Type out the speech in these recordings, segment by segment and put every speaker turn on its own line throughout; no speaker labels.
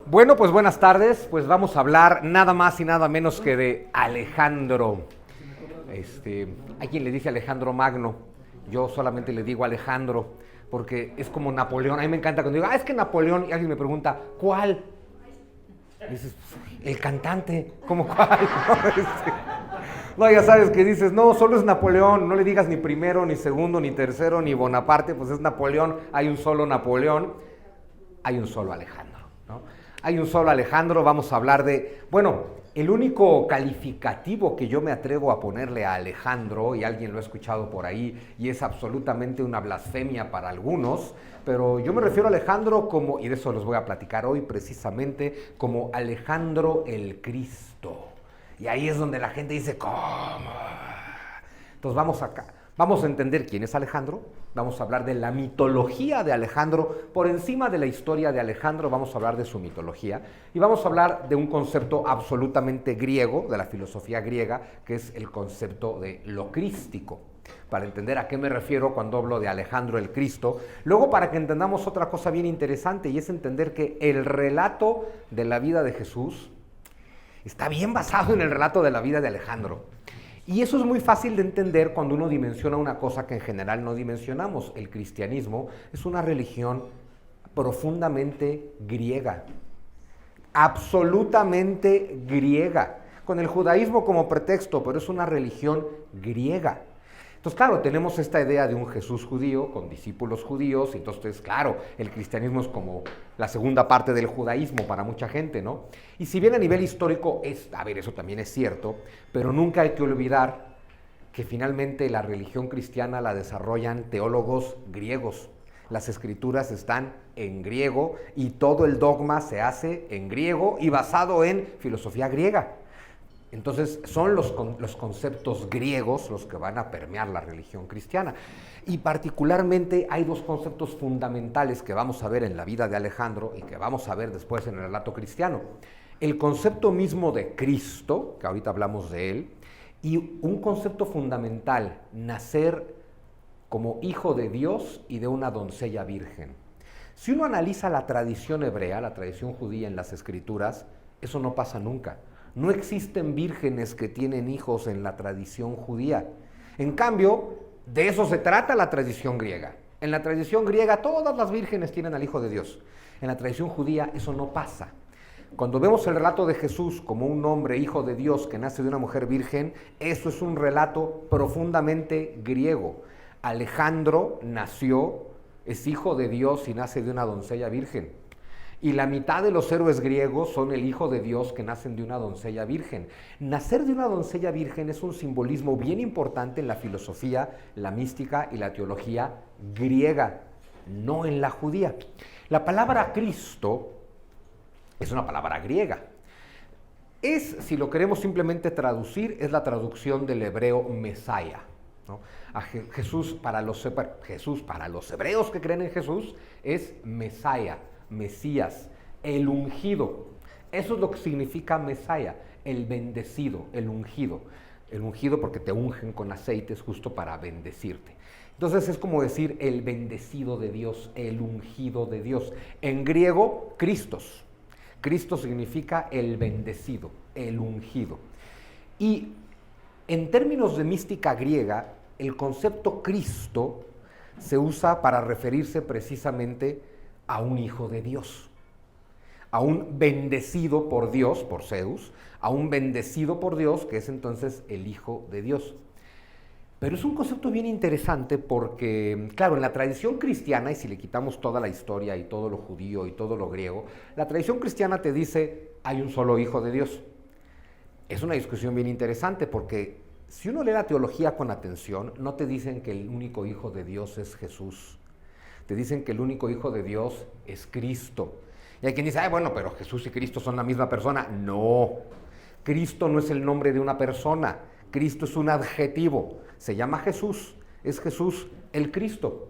Bueno, pues buenas tardes. Pues vamos a hablar nada más y nada menos que de Alejandro. Hay quien le dice Alejandro Magno. Yo solamente le digo Alejandro porque es como Napoleón. A mí me encanta cuando digo, es que Napoleón, y alguien me pregunta, ¿cuál? Y dices, el cantante, ¿cómo cuál? No, ya sabes que dices, no, solo es Napoleón, no le digas ni primero, ni segundo, ni tercero, ni Bonaparte, pues es Napoleón, hay un solo Napoleón, hay un solo Alejandro, ¿no? Hay un solo Alejandro, vamos a hablar de, bueno, el único calificativo que yo me atrevo a ponerle a Alejandro, y alguien lo ha escuchado por ahí, y es absolutamente una blasfemia para algunos, pero yo me refiero a Alejandro como, y de eso les voy a platicar hoy precisamente, como Alejandro el Cristo. Y ahí es donde la gente dice, ¿cómo? Entonces vamos a entender quién es Alejandro, vamos a hablar de la mitología de Alejandro, por encima de la historia de Alejandro vamos a hablar de su mitología y vamos a hablar de un concepto absolutamente griego, de la filosofía griega, que es el concepto de lo crístico, para entender a qué me refiero cuando hablo de Alejandro el Cristo. Luego, para que entendamos otra cosa bien interesante, y es entender que el relato de la vida de Jesús está bien basado en el relato de la vida de Alejandro. Y eso es muy fácil de entender cuando uno dimensiona una cosa que en general no dimensionamos. El cristianismo es una religión profundamente griega, absolutamente griega, con el judaísmo como pretexto, pero es una religión griega. Entonces, claro, tenemos esta idea de un Jesús judío con discípulos judíos, y entonces, claro, el cristianismo es como la segunda parte del judaísmo para mucha gente, ¿no? Y si bien a nivel histórico eso también es cierto, pero nunca hay que olvidar que finalmente la religión cristiana la desarrollan teólogos griegos. Las escrituras están en griego y todo el dogma se hace en griego y basado en filosofía griega. Entonces son los conceptos griegos los que van a permear la religión cristiana. Y particularmente hay dos conceptos fundamentales que vamos a ver en la vida de Alejandro y que vamos a ver después en el relato cristiano. El concepto mismo de Cristo, que ahorita hablamos de él, y un concepto fundamental, nacer como hijo de Dios y de una doncella virgen. Si uno analiza la tradición hebrea, la tradición judía en las escrituras, eso no pasa nunca. No existen vírgenes que tienen hijos en la tradición judía. En cambio, de eso se trata la tradición griega. En la tradición griega todas las vírgenes tienen al Hijo de Dios. En la tradición judía eso no pasa. Cuando vemos el relato de Jesús como un hombre hijo de Dios que nace de una mujer virgen, eso es un relato profundamente griego. Alejandro es hijo de Dios y nace de una doncella virgen. Y la mitad de los héroes griegos son el hijo de Dios que nacen de una doncella virgen. Nacer de una doncella virgen es un simbolismo bien importante en la filosofía, la mística y la teología griega, no en la judía. La palabra Cristo es una palabra griega. Si lo queremos simplemente traducir, es la traducción del hebreo Mesaya, ¿no? Jesús para los hebreos que creen en Jesús es Mesaya, Mesías, el ungido. Eso es lo que significa Mesaya, el bendecido, el ungido. El ungido porque te ungen con aceites justo para bendecirte. Entonces es como decir el bendecido de Dios, el ungido de Dios. En griego, Christos. Cristo significa el bendecido, el ungido. Y en términos de mística griega, el concepto Cristo se usa para referirse precisamente a un hijo de Dios, a un bendecido por Dios, por Zeus, a un bendecido por Dios, que es entonces el Hijo de Dios. Pero es un concepto bien interesante porque, claro, en la tradición cristiana, y si le quitamos toda la historia y todo lo judío y todo lo griego, la tradición cristiana te dice, hay un solo Hijo de Dios. Es una discusión bien interesante porque si uno lee la teología con atención, no te dicen que el único Hijo de Dios es Jesús. Te dicen que el único Hijo de Dios es Cristo. Y hay quien dice, bueno, pero Jesús y Cristo son la misma persona. No, Cristo no es el nombre de una persona, Cristo es un adjetivo, se llama Jesús, es Jesús el Cristo.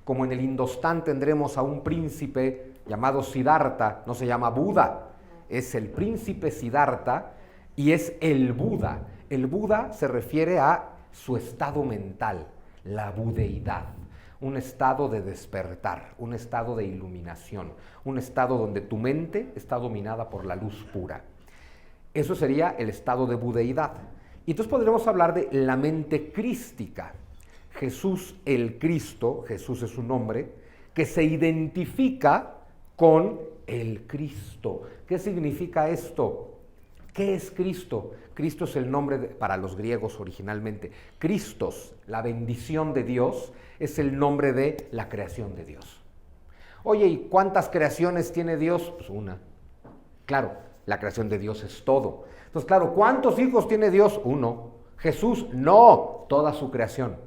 Como en el Indostán tendremos a un príncipe llamado Siddhartha, no se llama Buda, es el príncipe Siddhartha y es el Buda. El Buda se refiere a su estado mental, la budeidad. un estado de despertar, un estado de iluminación, un estado donde tu mente está dominada por la luz pura. Eso sería el estado de budeidad. Y entonces podremos hablar de la mente crística. Jesús el Cristo, Jesús es un nombre que se identifica con el Cristo. ¿Qué significa esto? ¿Qué es Cristo? Cristo es el nombre para los griegos originalmente. Christos, la bendición de Dios, es el nombre de la creación de Dios. Oye, ¿y cuántas creaciones tiene Dios? Pues una. Claro, la creación de Dios es todo. Entonces, claro, ¿cuántos hijos tiene Dios? Uno. Jesús, no, toda su creación.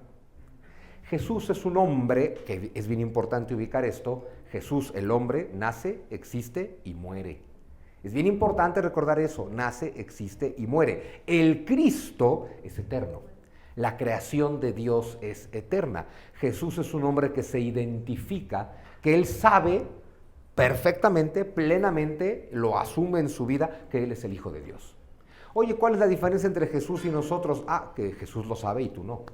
Jesús es un hombre, que es bien importante ubicar esto, Jesús, el hombre, nace, existe y muere. Es bien importante recordar eso, nace, existe y muere. El Cristo es eterno. La creación de Dios es eterna. Jesús es un hombre que se identifica, que él sabe perfectamente, plenamente, lo asume en su vida, que él es el Hijo de Dios. Oye, ¿cuál es la diferencia entre Jesús y nosotros? Que Jesús lo sabe y tú no.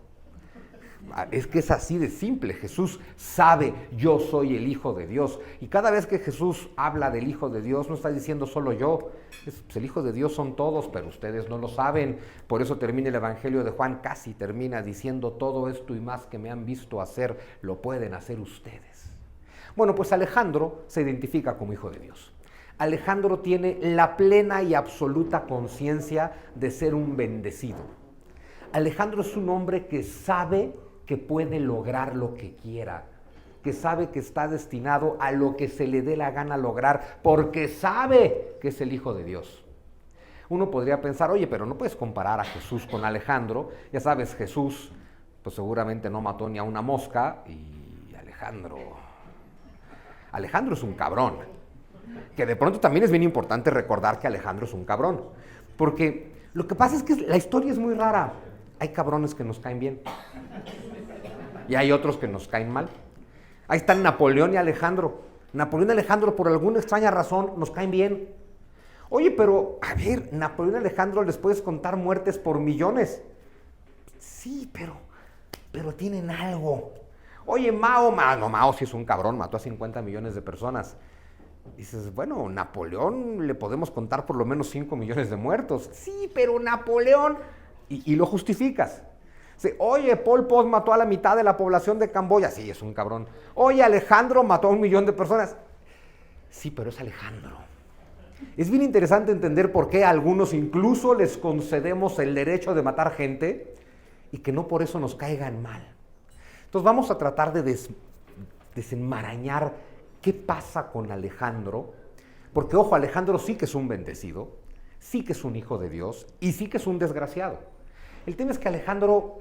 Es que es así de simple. Jesús sabe, yo soy el Hijo de Dios. Y cada vez que Jesús habla del Hijo de Dios, no está diciendo solo yo. Pues el Hijo de Dios son todos, pero ustedes no lo saben. Por eso termina el Evangelio de Juan, casi termina diciendo todo esto y más que me han visto hacer, lo pueden hacer ustedes. Bueno, pues Alejandro se identifica como Hijo de Dios. Alejandro tiene la plena y absoluta conciencia de ser un bendecido. Alejandro es un hombre que sabe que puede lograr lo que quiera, que sabe que está destinado a lo que se le dé la gana lograr, porque sabe que es el Hijo de Dios. Uno podría pensar, oye, pero no puedes comparar a Jesús con Alejandro. Ya sabes, Jesús pues seguramente no mató ni a una mosca y Alejandro es un cabrón. Que de pronto también es bien importante recordar que Alejandro es un cabrón, porque lo que pasa es que la historia es muy rara. Hay cabrones que nos caen bien y hay otros que nos caen mal. Ahí están Napoleón y Alejandro. Napoleón y Alejandro, por alguna extraña razón, nos caen bien. Oye, pero, a ver, Napoleón y Alejandro les puedes contar muertes por millones. Sí, pero tienen algo. Oye, Mao sí es un cabrón, mató a 50 millones de personas. Dices, bueno, Napoleón le podemos contar por lo menos 5 millones de muertos. Sí, pero Napoleón... Y lo justificas. Oye, Pol Pot mató a la mitad de la población de Camboya. Sí, es un cabrón. Oye, Alejandro mató a 1 millón de personas. Sí, pero es Alejandro. Es bien interesante entender por qué a algunos incluso les concedemos el derecho de matar gente y que no por eso nos caigan mal. Entonces vamos a tratar de desenmarañar qué pasa con Alejandro. Porque, ojo, Alejandro sí que es un bendecido, sí que es un hijo de Dios y sí que es un desgraciado. El tema es que Alejandro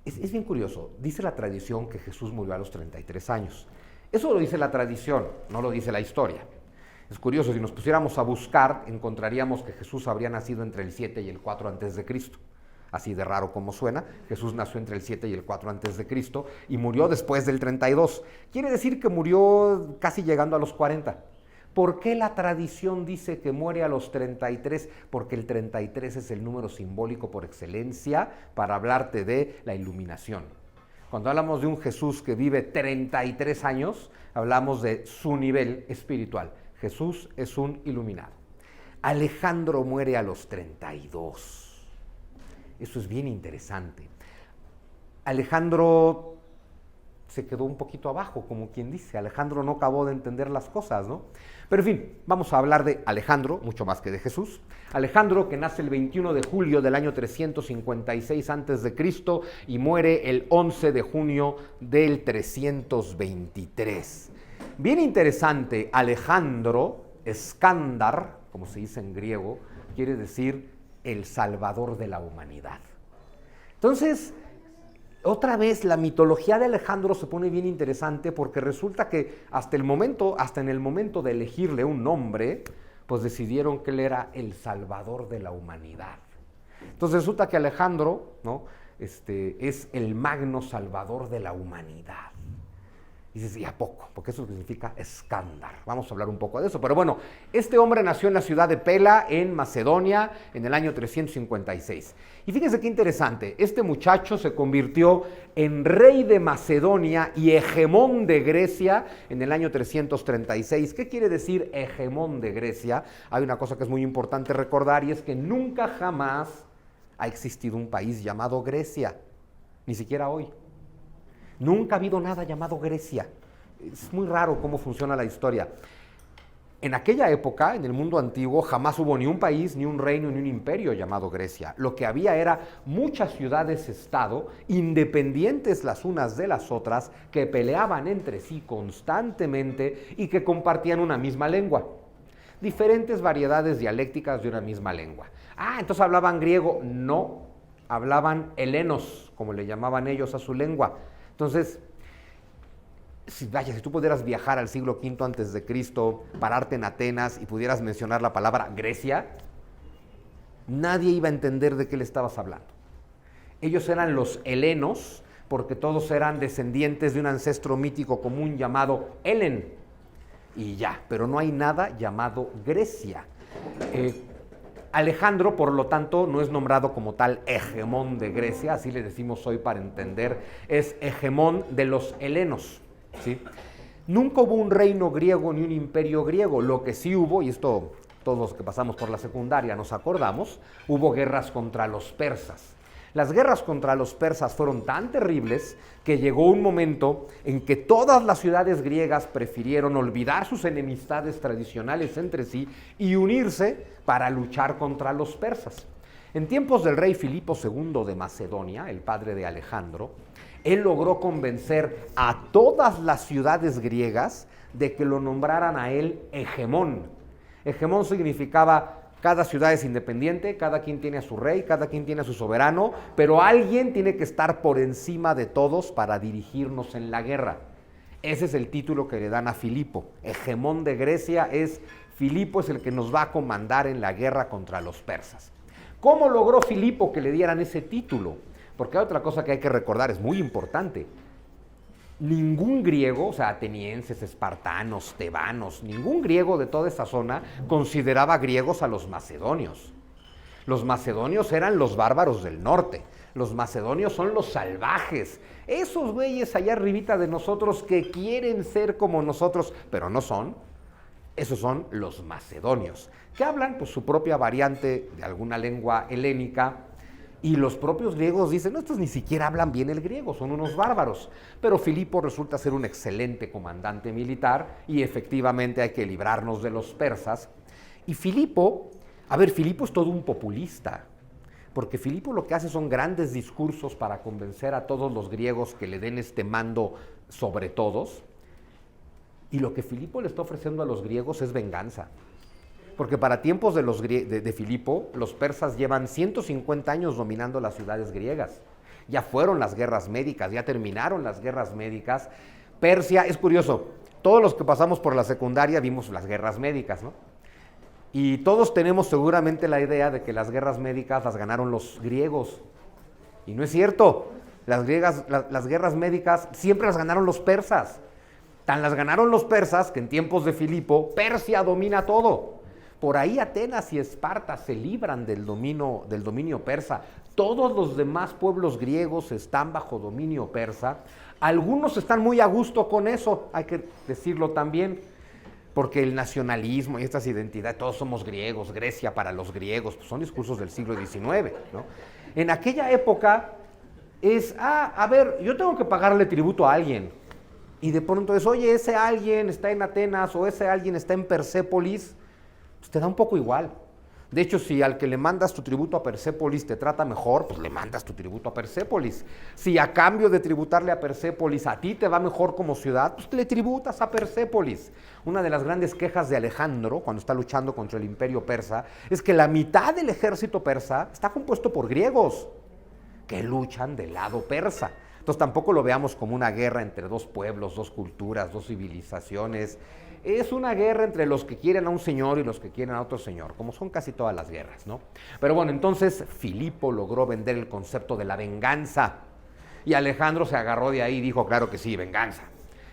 es bien curioso. Dice la tradición que Jesús murió a los 33 años. Eso lo dice la tradición, no lo dice la historia. Es curioso, si nos pusiéramos a buscar, encontraríamos que Jesús habría nacido entre el 7 y el 4 antes de Cristo. Así de raro como suena, Jesús nació entre el 7 y el 4 antes de Cristo y murió después del 32. Quiere decir que murió casi llegando a los 40. ¿Por qué la tradición dice que muere a los 33? Porque el 33 es el número simbólico por excelencia para hablarte de la iluminación. Cuando hablamos de un Jesús que vive 33 años, hablamos de su nivel espiritual. Jesús es un iluminado. Alejandro muere a los 32. Eso es bien interesante. Alejandro se quedó un poquito abajo, como quien dice. Alejandro no acabó de entender las cosas, ¿no? Pero en fin, vamos a hablar de Alejandro, mucho más que de Jesús. Alejandro, que nace el 21 de julio del año 356 a.C. y muere el 11 de junio del 323. Bien interesante, Alejandro, Escándar, como se dice en griego, quiere decir el salvador de la humanidad. Entonces, otra vez la mitología de Alejandro se pone bien interesante porque resulta que hasta en el momento de elegirle un nombre, pues decidieron que él era el salvador de la humanidad. Entonces resulta que Alejandro, ¿no? Es el magno salvador de la humanidad. Y dices, ¿y a poco? Porque eso significa escándalo. Vamos a hablar un poco de eso. Pero bueno, este hombre nació en la ciudad de Pela, en Macedonia, en el año 356. Y fíjense qué interesante, este muchacho se convirtió en rey de Macedonia y hegemón de Grecia en el año 336. ¿Qué quiere decir hegemón de Grecia? Hay una cosa que es muy importante recordar y es que nunca jamás ha existido un país llamado Grecia, ni siquiera hoy. Nunca ha habido nada llamado Grecia. Es muy raro cómo funciona la historia. En aquella época, en el mundo antiguo, jamás hubo ni un país, ni un reino, ni un imperio llamado Grecia. Lo que había era muchas ciudades-estado, independientes las unas de las otras, que peleaban entre sí constantemente y que compartían una misma lengua. Diferentes variedades dialécticas de una misma lengua. Entonces hablaban griego. No, hablaban helenos, como le llamaban ellos a su lengua. Entonces, si tú pudieras viajar al siglo V antes de Cristo, pararte en Atenas y pudieras mencionar la palabra Grecia, nadie iba a entender de qué le estabas hablando. Ellos eran los helenos, porque todos eran descendientes de un ancestro mítico común llamado Helen. Y ya, pero no hay nada llamado Grecia. Alejandro, por lo tanto, no es nombrado como tal hegemón de Grecia, así le decimos hoy para entender, es hegemón de los helenos, ¿sí? Nunca hubo un reino griego ni un imperio griego. Lo que sí hubo, y esto todos los que pasamos por la secundaria nos acordamos, hubo guerras contra los persas. Las guerras contra los persas fueron tan terribles que llegó un momento en que todas las ciudades griegas prefirieron olvidar sus enemistades tradicionales entre sí y unirse para luchar contra los persas. En tiempos del rey Filipo II de Macedonia, el padre de Alejandro, él logró convencer a todas las ciudades griegas de que lo nombraran a él hegemón. Hegemón significaba cada ciudad es independiente, cada quien tiene a su rey, cada quien tiene a su soberano, pero alguien tiene que estar por encima de todos para dirigirnos en la guerra. Ese es el título que le dan a Filipo. Hegemón de Grecia es Filipo, es el que nos va a comandar en la guerra contra los persas. ¿Cómo logró Filipo que le dieran ese título? Porque hay otra cosa que hay que recordar, es muy importante. Ningún griego, o sea, atenienses, espartanos, tebanos, ningún griego de toda esa zona consideraba griegos a los macedonios. Los macedonios eran los bárbaros del norte. Los macedonios son los salvajes. Esos güeyes allá arribita de nosotros que quieren ser como nosotros, pero no son. Esos son los macedonios, que hablan pues su propia variante de alguna lengua helénica. Y los propios griegos dicen, no, estos ni siquiera hablan bien el griego, son unos bárbaros. Pero Filipo resulta ser un excelente comandante militar y efectivamente hay que librarnos de los persas. Y Filipo es todo un populista, porque Filipo lo que hace son grandes discursos para convencer a todos los griegos que le den este mando sobre todos. Y lo que Filipo le está ofreciendo a los griegos es venganza. Porque para tiempos de Filipo, los persas llevan 150 años dominando las ciudades griegas. Ya fueron las guerras médicas, ya terminaron las guerras médicas. Persia, es curioso, todos los que pasamos por la secundaria vimos las guerras médicas, ¿no? Y todos tenemos seguramente la idea de que las guerras médicas las ganaron los griegos. Y no es cierto, las guerras médicas siempre las ganaron los persas. Tan las ganaron los persas que en tiempos de Filipo, Persia domina todo. Por ahí Atenas y Esparta se libran del dominio persa. Todos los demás pueblos griegos están bajo dominio persa. Algunos están muy a gusto con eso, hay que decirlo también, porque el nacionalismo y estas identidades, todos somos griegos, Grecia para los griegos, pues son discursos del siglo XIX, ¿no? En aquella época es, yo tengo que pagarle tributo a alguien. Y de pronto es, oye, ese alguien está en Atenas o ese alguien está en Persépolis, pues te da un poco igual. De hecho, si al que le mandas tu tributo a Persépolis te trata mejor, pues le mandas tu tributo a Persépolis. Si a cambio de tributarle a Persépolis a ti te va mejor como ciudad, pues le tributas a Persépolis. Una de las grandes quejas de Alejandro, cuando está luchando contra el imperio persa, es que la mitad del ejército persa está compuesto por griegos que luchan del lado persa. Entonces tampoco lo veamos como una guerra entre dos pueblos, dos culturas, dos civilizaciones. Es una guerra entre los que quieren a un señor y los que quieren a otro señor, como son casi todas las guerras, ¿no? Pero bueno, entonces Filipo logró vender el concepto de la venganza y Alejandro se agarró de ahí y dijo, claro que sí, venganza.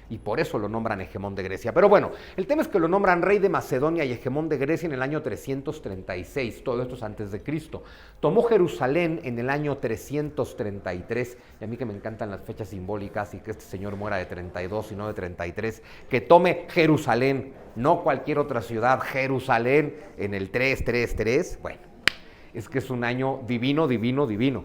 y por eso lo nombran hegemón de Grecia. Pero bueno, el tema es que lo nombran rey de Macedonia y hegemón de Grecia en el año 336, todo esto es antes de Cristo. Tomó Jerusalén en el año 333, y a mí que me encantan las fechas simbólicas y que este señor muera de 32 y no de 33, que tome Jerusalén, no cualquier otra ciudad, Jerusalén en el 333, bueno, es que es un año divino, divino, divino.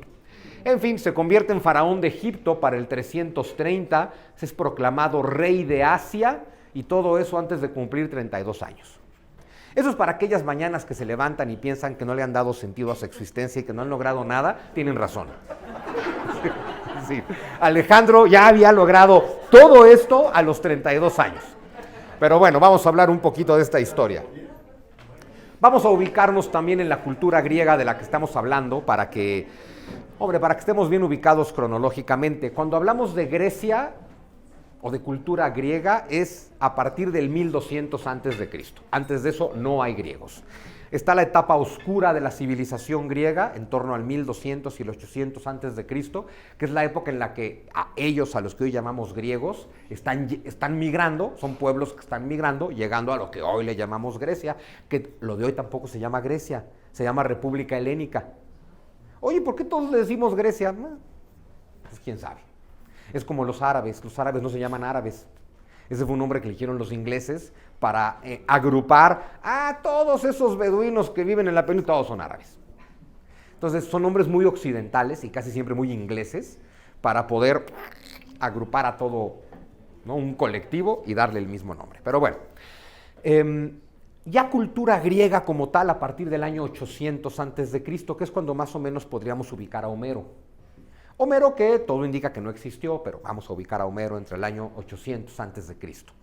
En fin, se convierte en faraón de Egipto para el 330, se es proclamado rey de Asia y todo eso antes de cumplir 32 años. Eso es para aquellas mañanas que se levantan y piensan que no le han dado sentido a su existencia y que no han logrado nada, tienen razón. Sí. Alejandro ya había logrado todo esto a los 32 años. Pero bueno, vamos a hablar un poquito de esta historia. Vamos a ubicarnos también en la cultura griega de la que estamos hablando para que estemos bien ubicados cronológicamente. Cuando hablamos de Grecia o de cultura griega es a partir del 1200 antes de Cristo. Antes de eso no hay griegos. Está la etapa oscura de la civilización griega, en torno al 1200 y el 800 antes de Cristo, que es la época en la que a los que hoy llamamos griegos, están migrando, son pueblos que están migrando, llegando a lo que hoy le llamamos Grecia, que lo de hoy tampoco se llama Grecia, se llama República Helénica. Oye, ¿por qué todos le decimos Grecia? Pues quién sabe. Es como los árabes no se llaman árabes. Ese fue un nombre que eligieron los ingleses para agrupar a todos esos beduinos que viven en la península, todos son árabes. Entonces son nombres muy occidentales y casi siempre muy ingleses para poder agrupar a todo, ¿no?, un colectivo y darle el mismo nombre. Pero bueno, ya cultura griega como tal a partir del año 800 antes de Cristo, que es cuando más o menos podríamos ubicar a Homero. Homero, que todo indica que no existió, pero vamos a ubicar a Homero entre el año 800 antes de Cristo.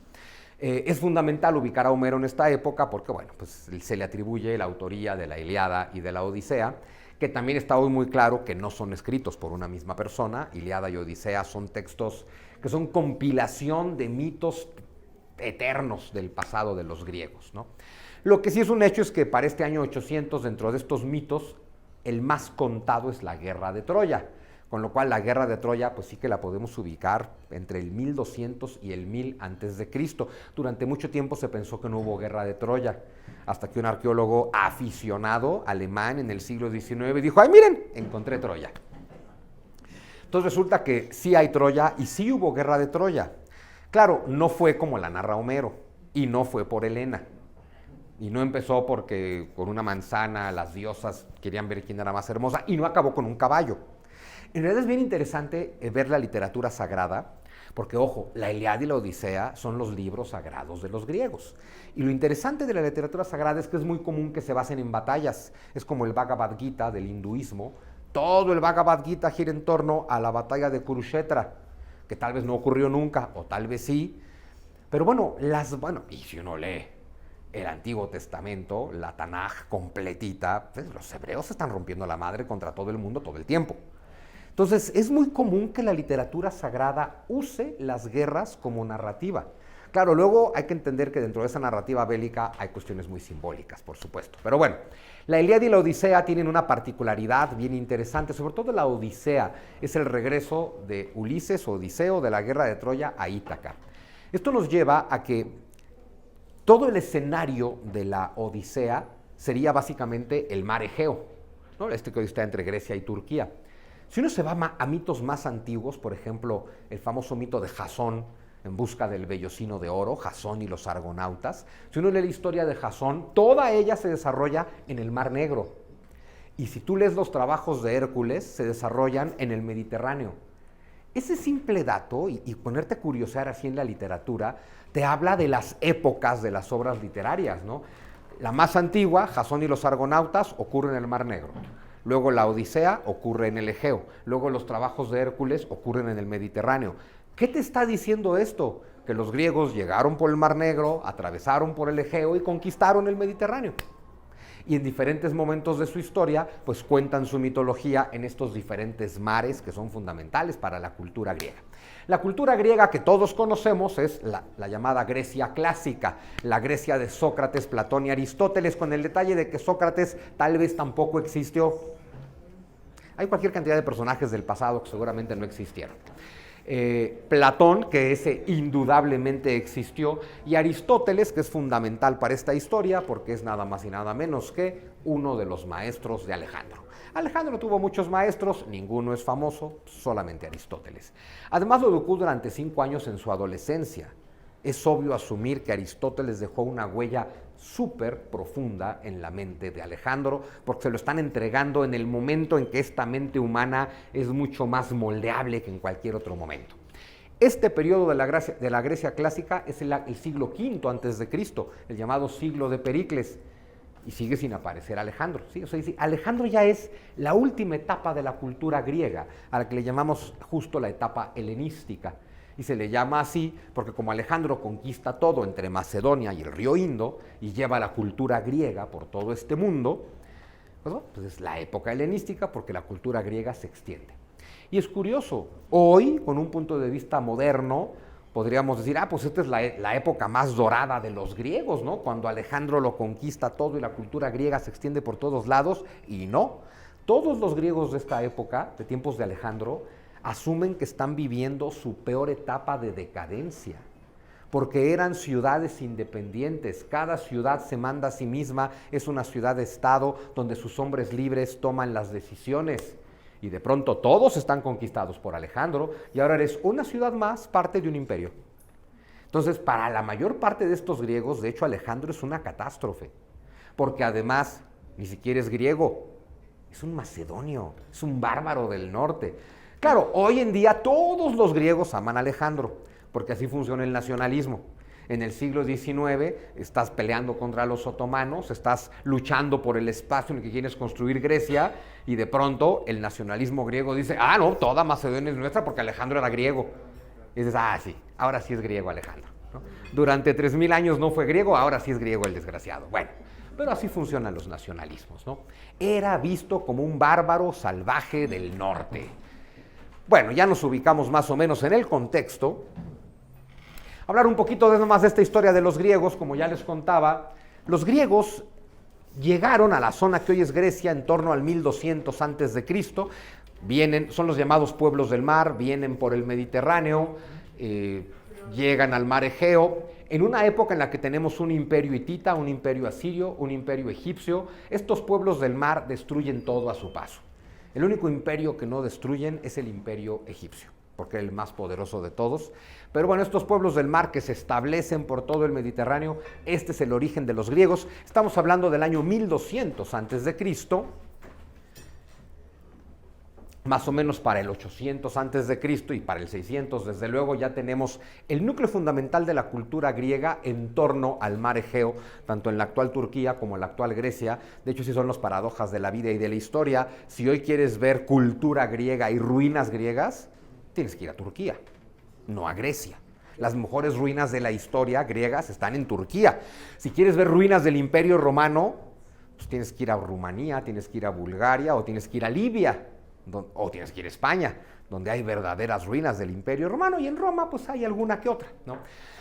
Es fundamental ubicar a Homero en esta época porque, bueno, pues se le atribuye la autoría de la Ilíada y de la Odisea, que también está hoy muy claro que no son escritos por una misma persona. Ilíada y Odisea son textos que son compilación de mitos eternos del pasado de los griegos, ¿no? Lo que sí es un hecho es que para este año 800, dentro de estos mitos, el más contado es la Guerra de Troya, con lo cual la Guerra de Troya pues sí que la podemos ubicar entre el 1200 y el 1000 antes de Cristo. Durante mucho tiempo se pensó que no hubo Guerra de Troya, hasta que un arqueólogo aficionado alemán en el siglo XIX dijo: ¡ay, miren! Encontré Troya. Entonces resulta que sí hay Troya y sí hubo Guerra de Troya. Claro, no fue como la narra Homero y no fue por Helena. Y no empezó porque con una manzana las diosas querían ver quién era más hermosa y no acabó con un caballo. En realidad es bien interesante ver la literatura sagrada, porque, ojo, la Ilíada y la Odisea son los libros sagrados de los griegos. Y lo interesante de la literatura sagrada es que es muy común que se basen en batallas. Es como el Bhagavad Gita del hinduismo. Todo el Bhagavad Gita gira en torno a la batalla de Kurukshetra, que tal vez no ocurrió nunca, o tal vez sí. Pero bueno, y si uno lee el Antiguo Testamento, la Tanaj completita, pues los hebreos se están rompiendo la madre contra todo el mundo todo el tiempo. Entonces, es muy común que la literatura sagrada use las guerras como narrativa. Claro, luego hay que entender que dentro de esa narrativa bélica hay cuestiones muy simbólicas, por supuesto. Pero bueno, la Ilíada y la Odisea tienen una particularidad bien interesante, sobre todo la Odisea. Es el regreso de Ulises o Odiseo de la guerra de Troya a Ítaca. Esto nos lleva a que todo el escenario de la Odisea sería básicamente el mar Egeo, ¿no? Este que hoy está entre Grecia y Turquía. Si uno se va a mitos más antiguos, por ejemplo, el famoso mito de Jasón en busca del vellocino de oro, Jasón y los argonautas, si uno lee la historia de Jasón, toda ella se desarrolla en el Mar Negro. Y si tú lees los trabajos de Hércules, se desarrollan en el Mediterráneo. Ese simple dato, y ponerte a curiosear así en la literatura, te habla de las épocas de las obras literarias, ¿no? La más antigua, Jasón y los argonautas, ocurre en el Mar Negro. Luego la Odisea ocurre en el Egeo. Luego los trabajos de Hércules ocurren en el Mediterráneo. ¿Qué te está diciendo esto? Que los griegos llegaron por el Mar Negro, atravesaron por el Egeo y conquistaron el Mediterráneo. Y en diferentes momentos de su historia, pues cuentan su mitología en estos diferentes mares que son fundamentales para la cultura griega. La cultura griega que todos conocemos es la llamada Grecia clásica, la Grecia de Sócrates, Platón y Aristóteles, con el detalle de que Sócrates tal vez tampoco existió. Hay cualquier cantidad de personajes del pasado que seguramente no existieron. Platón, que ese indudablemente existió, y Aristóteles, que es fundamental para esta historia porque es nada más y nada menos que uno de los maestros de Alejandro. Alejandro tuvo muchos maestros, ninguno es famoso, solamente Aristóteles. Además lo educó durante 5 años en su adolescencia. Es obvio asumir que Aristóteles dejó una huella súper profunda en la mente de Alejandro, porque se lo están entregando en el momento en que esta mente humana es mucho más moldeable que en cualquier otro momento. Este periodo de la Grecia clásica es el siglo V antes de Cristo, el llamado siglo de Pericles, y sigue sin aparecer Alejandro. ¿Sí? O sea, Alejandro ya es la última etapa de la cultura griega, a la que le llamamos justo la etapa helenística. Y se le llama así porque como Alejandro conquista todo entre Macedonia y el río Indo y lleva la cultura griega por todo este mundo, pues es la época helenística porque la cultura griega se extiende. Y es curioso, hoy, con un punto de vista moderno, podríamos decir, pues esta es la época más dorada de los griegos, ¿no? Cuando Alejandro lo conquista todo y la cultura griega se extiende por todos lados, y no. Todos los griegos de esta época, de tiempos de Alejandro, asumen que están viviendo su peor etapa de decadencia, porque eran ciudades independientes, cada ciudad se manda a sí misma, es una ciudad-estado donde sus hombres libres toman las decisiones, y de pronto todos están conquistados por Alejandro, y ahora eres una ciudad más, parte de un imperio. Entonces, para la mayor parte de estos griegos, de hecho Alejandro es una catástrofe, porque además ni siquiera es griego, es un macedonio, es un bárbaro del norte. Claro, hoy en día todos los griegos aman a Alejandro, porque así funciona el nacionalismo. En el siglo XIX estás peleando contra los otomanos, estás luchando por el espacio en el que quieres construir Grecia, y de pronto el nacionalismo griego dice, no, toda Macedonia es nuestra porque Alejandro era griego. Y dices, sí, ahora sí es griego Alejandro, ¿no? Durante 3000 años no fue griego, ahora sí es griego el desgraciado. Bueno, pero así funcionan los nacionalismos, ¿no? Era visto como un bárbaro salvaje del norte. Bueno, ya nos ubicamos más o menos en el contexto. Hablar un poquito más de esta historia de los griegos, como ya les contaba. Los griegos llegaron a la zona que hoy es Grecia en torno al 1200 antes de Cristo. Son los llamados pueblos del mar, vienen por el Mediterráneo, llegan al mar Egeo, en una época en la que tenemos un imperio hitita, un imperio asirio, un imperio egipcio. Estos pueblos del mar destruyen todo a su paso. El único imperio que no destruyen es el imperio egipcio, porque es el más poderoso de todos. Pero bueno, estos pueblos del mar que se establecen por todo el Mediterráneo, este es el origen de los griegos. Estamos hablando del año 1200 antes de Cristo, más o menos para el 800 antes de Cristo y para el 600, desde luego, ya tenemos el núcleo fundamental de la cultura griega en torno al mar Egeo, tanto en la actual Turquía como en la actual Grecia. De hecho, sí son las paradojas de la vida y de la historia. Si hoy quieres ver cultura griega y ruinas griegas, tienes que ir a Turquía, no a Grecia. Las mejores ruinas de la historia griegas están en Turquía. Si quieres ver ruinas del Imperio Romano, pues tienes que ir a Rumanía, tienes que ir a Bulgaria o tienes que ir a Libia. O tienes que ir a España, donde hay verdaderas ruinas del Imperio Romano, y en Roma pues hay alguna que otra, ¿no?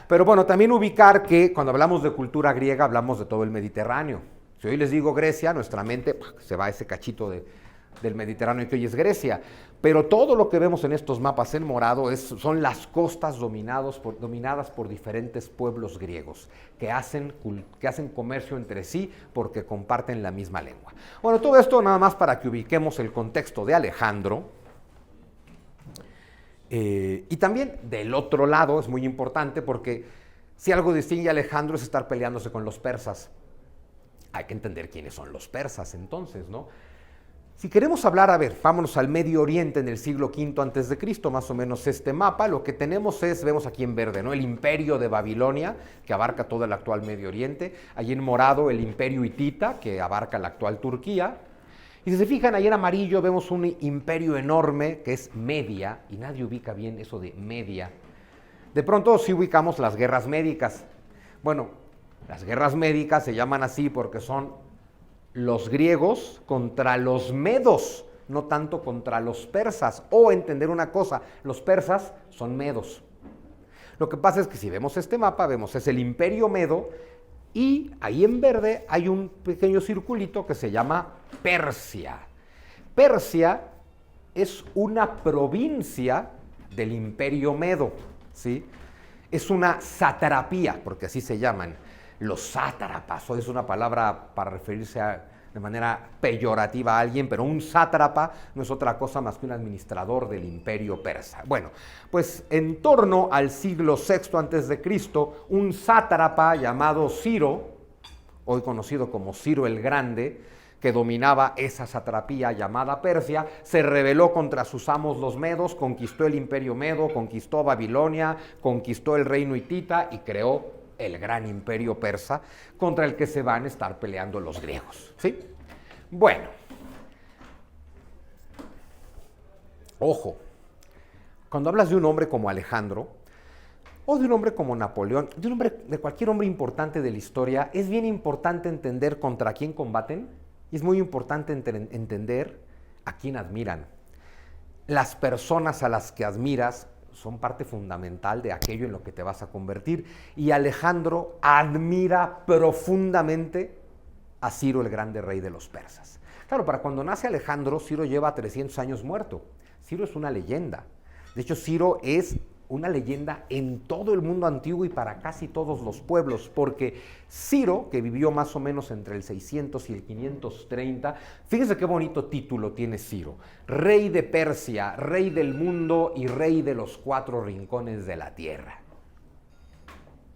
Pero bueno, también ubicar que cuando hablamos de cultura griega hablamos de todo el Mediterráneo. Si hoy les digo Grecia, nuestra mente se va a ese cachito del Mediterráneo que hoy es Grecia, pero todo lo que vemos en estos mapas en morado son las costas dominadas por diferentes pueblos griegos que hacen comercio entre sí porque comparten la misma lengua. Bueno, todo esto nada más para que ubiquemos el contexto de Alejandro. Y también del otro lado es muy importante porque si algo distingue a Alejandro es estar peleándose con los persas. Hay que entender quiénes son los persas entonces, ¿no? Si queremos hablar, vámonos al Medio Oriente en el siglo V antes de Cristo, más o menos este mapa. Lo que tenemos vemos aquí en verde, ¿no? El imperio de Babilonia, que abarca todo el actual Medio Oriente. Allí en morado el imperio hitita, que abarca la actual Turquía. Y si se fijan, ahí en amarillo vemos un imperio enorme que es Media, y nadie ubica bien eso de Media. De pronto sí ubicamos las guerras médicas. Bueno, las guerras médicas se llaman así porque son los griegos contra los medos, no tanto contra los persas. O entender una cosa, los persas son medos. Lo que pasa es que si vemos este mapa, es el imperio medo, y ahí en verde hay un pequeño circulito que se llama Persia. Persia es una provincia del imperio medo, ¿sí? Es una satrapía, porque así se llaman, los sátrapas, o es una palabra para referirse de manera peyorativa a alguien, pero un sátrapa no es otra cosa más que un administrador del imperio persa. Bueno, pues en torno al siglo VI a.C., un sátrapa llamado Ciro, hoy conocido como Ciro el Grande, que dominaba esa satrapía llamada Persia, se rebeló contra sus amos los medos, conquistó el imperio medo, conquistó Babilonia, conquistó el reino hitita y creó el gran imperio persa contra el que se van a estar peleando los griegos, ¿sí? Bueno, ojo, cuando hablas de un hombre como Alejandro, o de un hombre como Napoleón, de cualquier hombre importante de la historia, es bien importante entender contra quién combaten y es muy importante entender a quién admiran. Las personas a las que admiras son parte fundamental de aquello en lo que te vas a convertir. Y Alejandro admira profundamente a Ciro, el grande rey de los persas. Claro, para cuando nace Alejandro, Ciro lleva 300 años muerto. Ciro es una leyenda. De hecho, Ciro es una leyenda en todo el mundo antiguo y para casi todos los pueblos, porque Ciro, que vivió más o menos entre el 600 y el 530, fíjense qué bonito título tiene Ciro: rey de Persia, rey del mundo y rey de los 4 rincones de la tierra.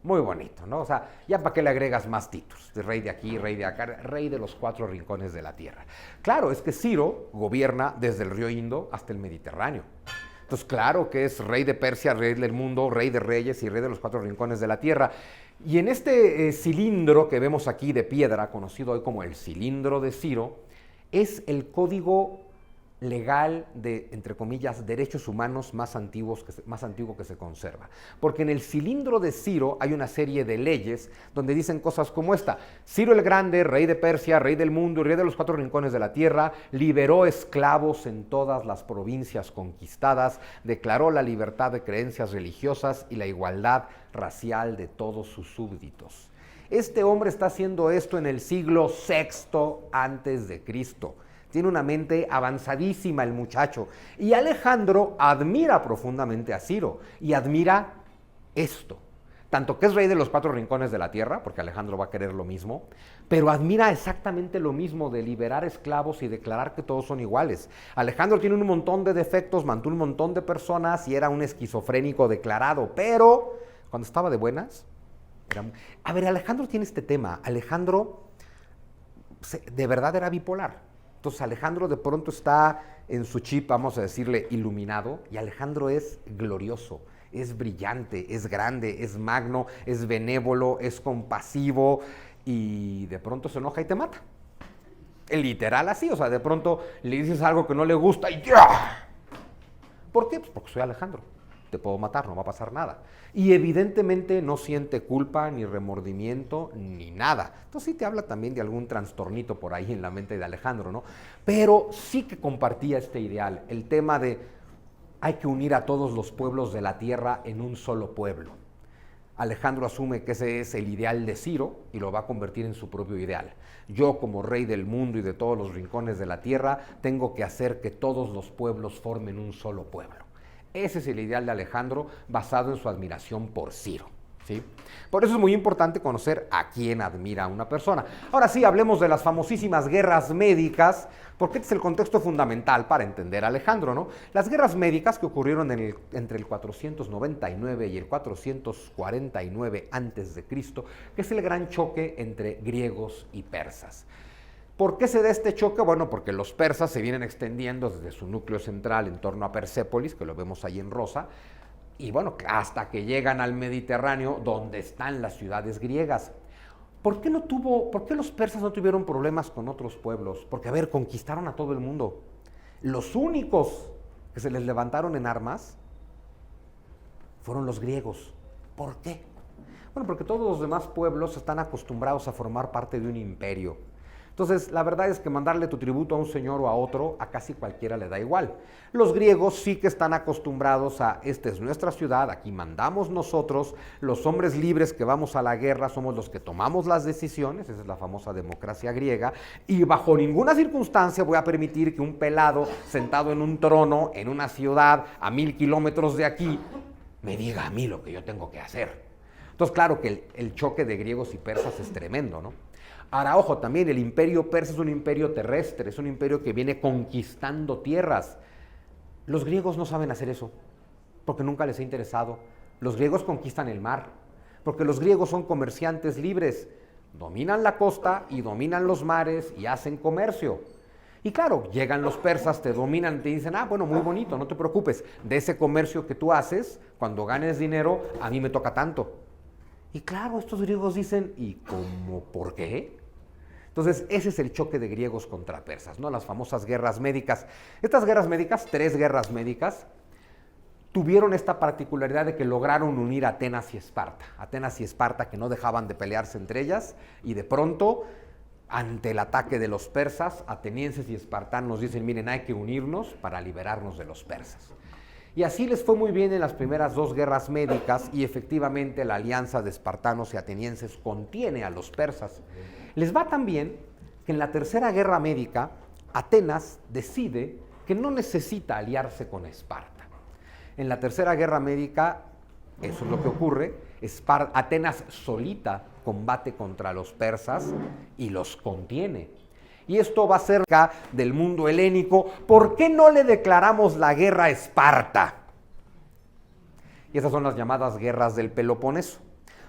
Muy bonito, ¿no? O sea, ya para qué le agregas más títulos, de rey de aquí, rey de acá, rey de los 4 rincones de la tierra. Claro, es que Ciro gobierna desde el río Indo hasta el Mediterráneo. Entonces, claro que es rey de Persia, rey del mundo, rey de reyes y rey de los 4 rincones de la tierra. Y en este cilindro que vemos aquí de piedra, conocido hoy como el cilindro de Ciro, es el código legal de, entre comillas, derechos humanos más antiguo que se conserva. Porque en el cilindro de Ciro hay una serie de leyes donde dicen cosas como esta: Ciro el Grande, rey de Persia, rey del mundo y rey de los 4 rincones de la tierra, liberó esclavos en todas las provincias conquistadas, declaró la libertad de creencias religiosas y la igualdad racial de todos sus súbditos. Este hombre está haciendo esto en el siglo VI antes de Cristo. Tiene una mente avanzadísima el muchacho. Y Alejandro admira profundamente a Ciro y admira esto. Tanto que es rey de los 4 rincones de la tierra, porque Alejandro va a querer lo mismo, pero admira exactamente lo mismo de liberar esclavos y declarar que todos son iguales. Alejandro tiene un montón de defectos, mató un montón de personas y era un esquizofrénico declarado, pero cuando estaba de buenas... A ver, Alejandro tiene este tema. Alejandro de verdad era bipolar. Entonces Alejandro de pronto está en su chip, vamos a decirle, iluminado, y Alejandro es glorioso, es brillante, es grande, es magno, es benévolo, es compasivo, y de pronto se enoja y te mata. Literal así, o sea, de pronto le dices algo que no le gusta y ¡ya! ¿Por qué? Pues porque soy Alejandro. Te puedo matar, no va a pasar nada. Y evidentemente no siente culpa, ni remordimiento, ni nada. Entonces sí te habla también de algún trastornito por ahí en la mente de Alejandro, ¿no? Pero sí que compartía este ideal, el tema de hay que unir a todos los pueblos de la tierra en un solo pueblo. Alejandro asume que ese es el ideal de Ciro y lo va a convertir en su propio ideal. Yo, como rey del mundo y de todos los rincones de la tierra, tengo que hacer que todos los pueblos formen un solo pueblo. Ese es el ideal de Alejandro, basado en su admiración por Ciro, ¿sí? Por eso es muy importante conocer a quién admira a una persona. Ahora sí, hablemos de las famosísimas guerras médicas, porque este es el contexto fundamental para entender a Alejandro, ¿no? Las guerras médicas que ocurrieron entre el 499 y el 449 a.C., que es el gran choque entre griegos y persas. ¿Por qué se da este choque? Bueno, porque los persas se vienen extendiendo desde su núcleo central en torno a Persépolis, que lo vemos ahí en rosa, y bueno, hasta que llegan al Mediterráneo, donde están las ciudades griegas. ¿Por qué los persas no tuvieron problemas con otros pueblos? Porque, a ver, conquistaron a todo el mundo. Los únicos que se les levantaron en armas fueron los griegos. ¿Por qué? Bueno, porque todos los demás pueblos están acostumbrados a formar parte de un imperio. Entonces, la verdad es que mandarle tu tributo a un señor o a otro, a casi cualquiera le da igual. Los griegos sí que están acostumbrados a, esta es nuestra ciudad, aquí mandamos nosotros, los hombres libres que vamos a la guerra somos los que tomamos las decisiones, esa es la famosa democracia griega, y bajo ninguna circunstancia voy a permitir que un pelado sentado en un trono, en una ciudad a 1000 kilómetros de aquí, me diga a mí lo que yo tengo que hacer. Entonces, claro que el choque de griegos y persas es tremendo, ¿no? Ahora, ojo, también el imperio persa es un imperio terrestre, es un imperio que viene conquistando tierras. Los griegos no saben hacer eso, porque nunca les ha interesado. Los griegos conquistan el mar, porque los griegos son comerciantes libres. Dominan la costa y dominan los mares y hacen comercio. Y claro, llegan los persas, te dominan, te dicen, bueno, muy bonito, no te preocupes, de ese comercio que tú haces, cuando ganes dinero, a mí me toca tanto. Y claro, estos griegos dicen, ¿y cómo, por qué? Entonces, ese es el choque de griegos contra persas, ¿no? Las famosas guerras médicas. Estas guerras médicas, 3 guerras médicas, tuvieron esta particularidad de que lograron unir a Atenas y Esparta. Atenas y Esparta que no dejaban de pelearse entre ellas, y de pronto, ante el ataque de los persas, atenienses y espartanos dicen, miren, hay que unirnos para liberarnos de los persas. Y así les fue muy bien en las primeras 2 guerras médicas, y efectivamente la alianza de espartanos y atenienses contiene a los persas. Les va tan bien que en la tercera guerra médica, Atenas decide que no necesita aliarse con Esparta. En la tercera guerra médica, eso es lo que ocurre, Atenas solita combate contra los persas y los contiene. Y esto va a ser del mundo helénico. ¿Por qué no le declaramos la guerra a Esparta? Y esas son las llamadas guerras del Peloponeso.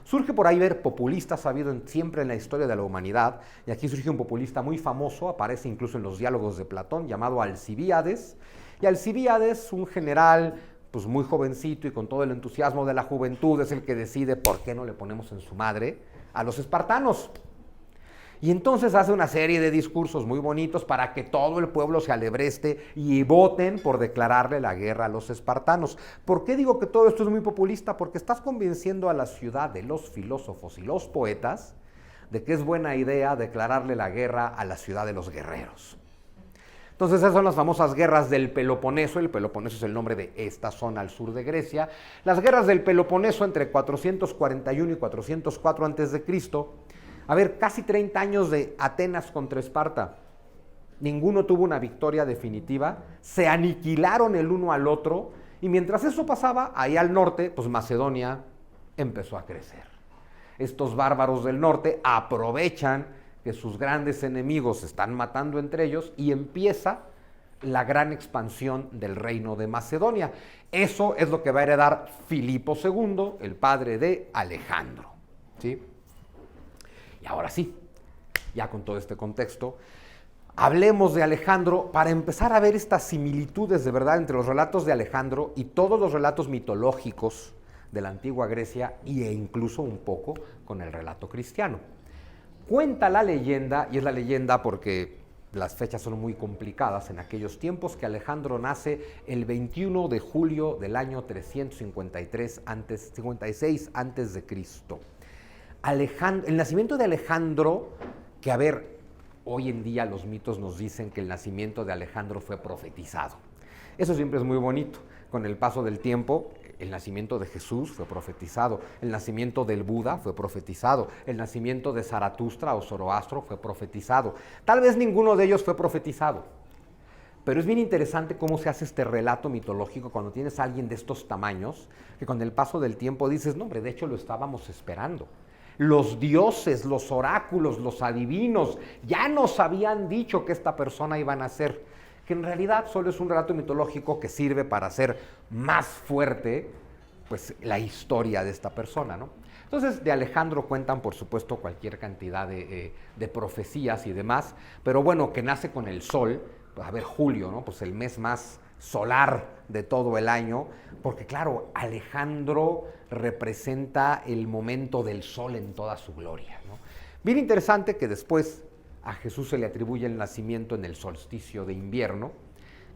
Surge por ahí ver populistas, ha habido siempre en la historia de la humanidad, y aquí surge un populista muy famoso, aparece incluso en los diálogos de Platón, llamado Alcibíades. Y Alcibíades, un general pues muy jovencito y con todo el entusiasmo de la juventud, es el que decide por qué no le ponemos en su madre a los espartanos. Y entonces hace una serie de discursos muy bonitos para que todo el pueblo se alebreste y voten por declararle la guerra a los espartanos. ¿Por qué digo que todo esto es muy populista? Porque estás convenciendo a la ciudad de los filósofos y los poetas de que es buena idea declararle la guerra a la ciudad de los guerreros. Entonces esas son las famosas guerras del Peloponeso. El Peloponeso es el nombre de esta zona al sur de Grecia. Las guerras del Peloponeso entre 441 y 404 a.C., a ver, casi 30 años de Atenas contra Esparta. Ninguno tuvo una victoria definitiva. Se aniquilaron el uno al otro. Y mientras eso pasaba, ahí al norte, pues Macedonia empezó a crecer. Estos bárbaros del norte aprovechan que sus grandes enemigos se están matando entre ellos y empieza la gran expansión del reino de Macedonia. Eso es lo que va a heredar Filipo II, el padre de Alejandro, ¿sí? Y ahora sí, ya con todo este contexto, hablemos de Alejandro para empezar a ver estas similitudes de verdad entre los relatos de Alejandro y todos los relatos mitológicos de la antigua Grecia e incluso un poco con el relato cristiano. Cuenta la leyenda, y es la leyenda porque las fechas son muy complicadas en aquellos tiempos, que Alejandro nace el 21 de julio del año 356 antes de Cristo. El nacimiento de Alejandro, que a ver, hoy en día los mitos nos dicen que el nacimiento de Alejandro fue profetizado. Eso siempre es muy bonito. Con el paso del tiempo, el nacimiento de Jesús fue profetizado, el nacimiento del Buda fue profetizado, el nacimiento de Zaratustra o Zoroastro fue profetizado. Tal vez ninguno de ellos fue profetizado, pero es bien interesante cómo se hace este relato mitológico cuando tienes a alguien de estos tamaños, que con el paso del tiempo dices, no hombre, de hecho lo estábamos esperando. Los dioses, los oráculos, los adivinos ya nos habían dicho que esta persona iba a nacer, que en realidad solo es un relato mitológico que sirve para hacer más fuerte pues, la historia de esta persona, ¿no? Entonces, de Alejandro cuentan, por supuesto, cualquier cantidad de profecías y demás, pero bueno, que nace con el sol, pues, a ver, julio, ¿no? Pues el mes más solar de todo el año, porque claro, Alejandro representa el momento del sol en toda su gloria, ¿no? Bien interesante que después a Jesús se le atribuye el nacimiento en el solsticio de invierno,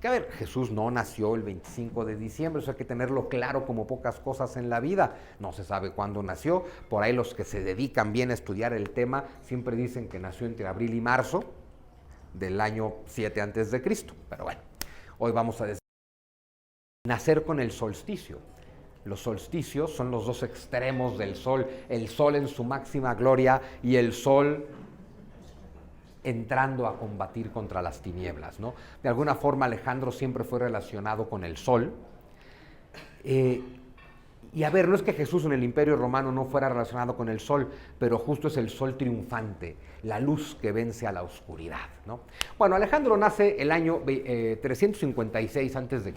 que a ver, Jesús no nació el 25 de diciembre, eso hay que tenerlo claro como pocas cosas en la vida, no se sabe cuándo nació, por ahí los que se dedican bien a estudiar el tema siempre dicen que nació entre abril y marzo, del año 7 antes de Cristo. Pero bueno, hoy vamos a decir nacer con el solsticio. Los solsticios son los dos extremos del sol, el sol en su máxima gloria y el sol entrando a combatir contra las tinieblas, ¿no? De alguna forma Alejandro siempre fue relacionado con el sol. Y a ver, no es que Jesús en el Imperio Romano no fuera relacionado con el sol, pero justo es el sol triunfante, la luz que vence a la oscuridad, ¿no? Bueno, Alejandro nace el año 356 a.C.,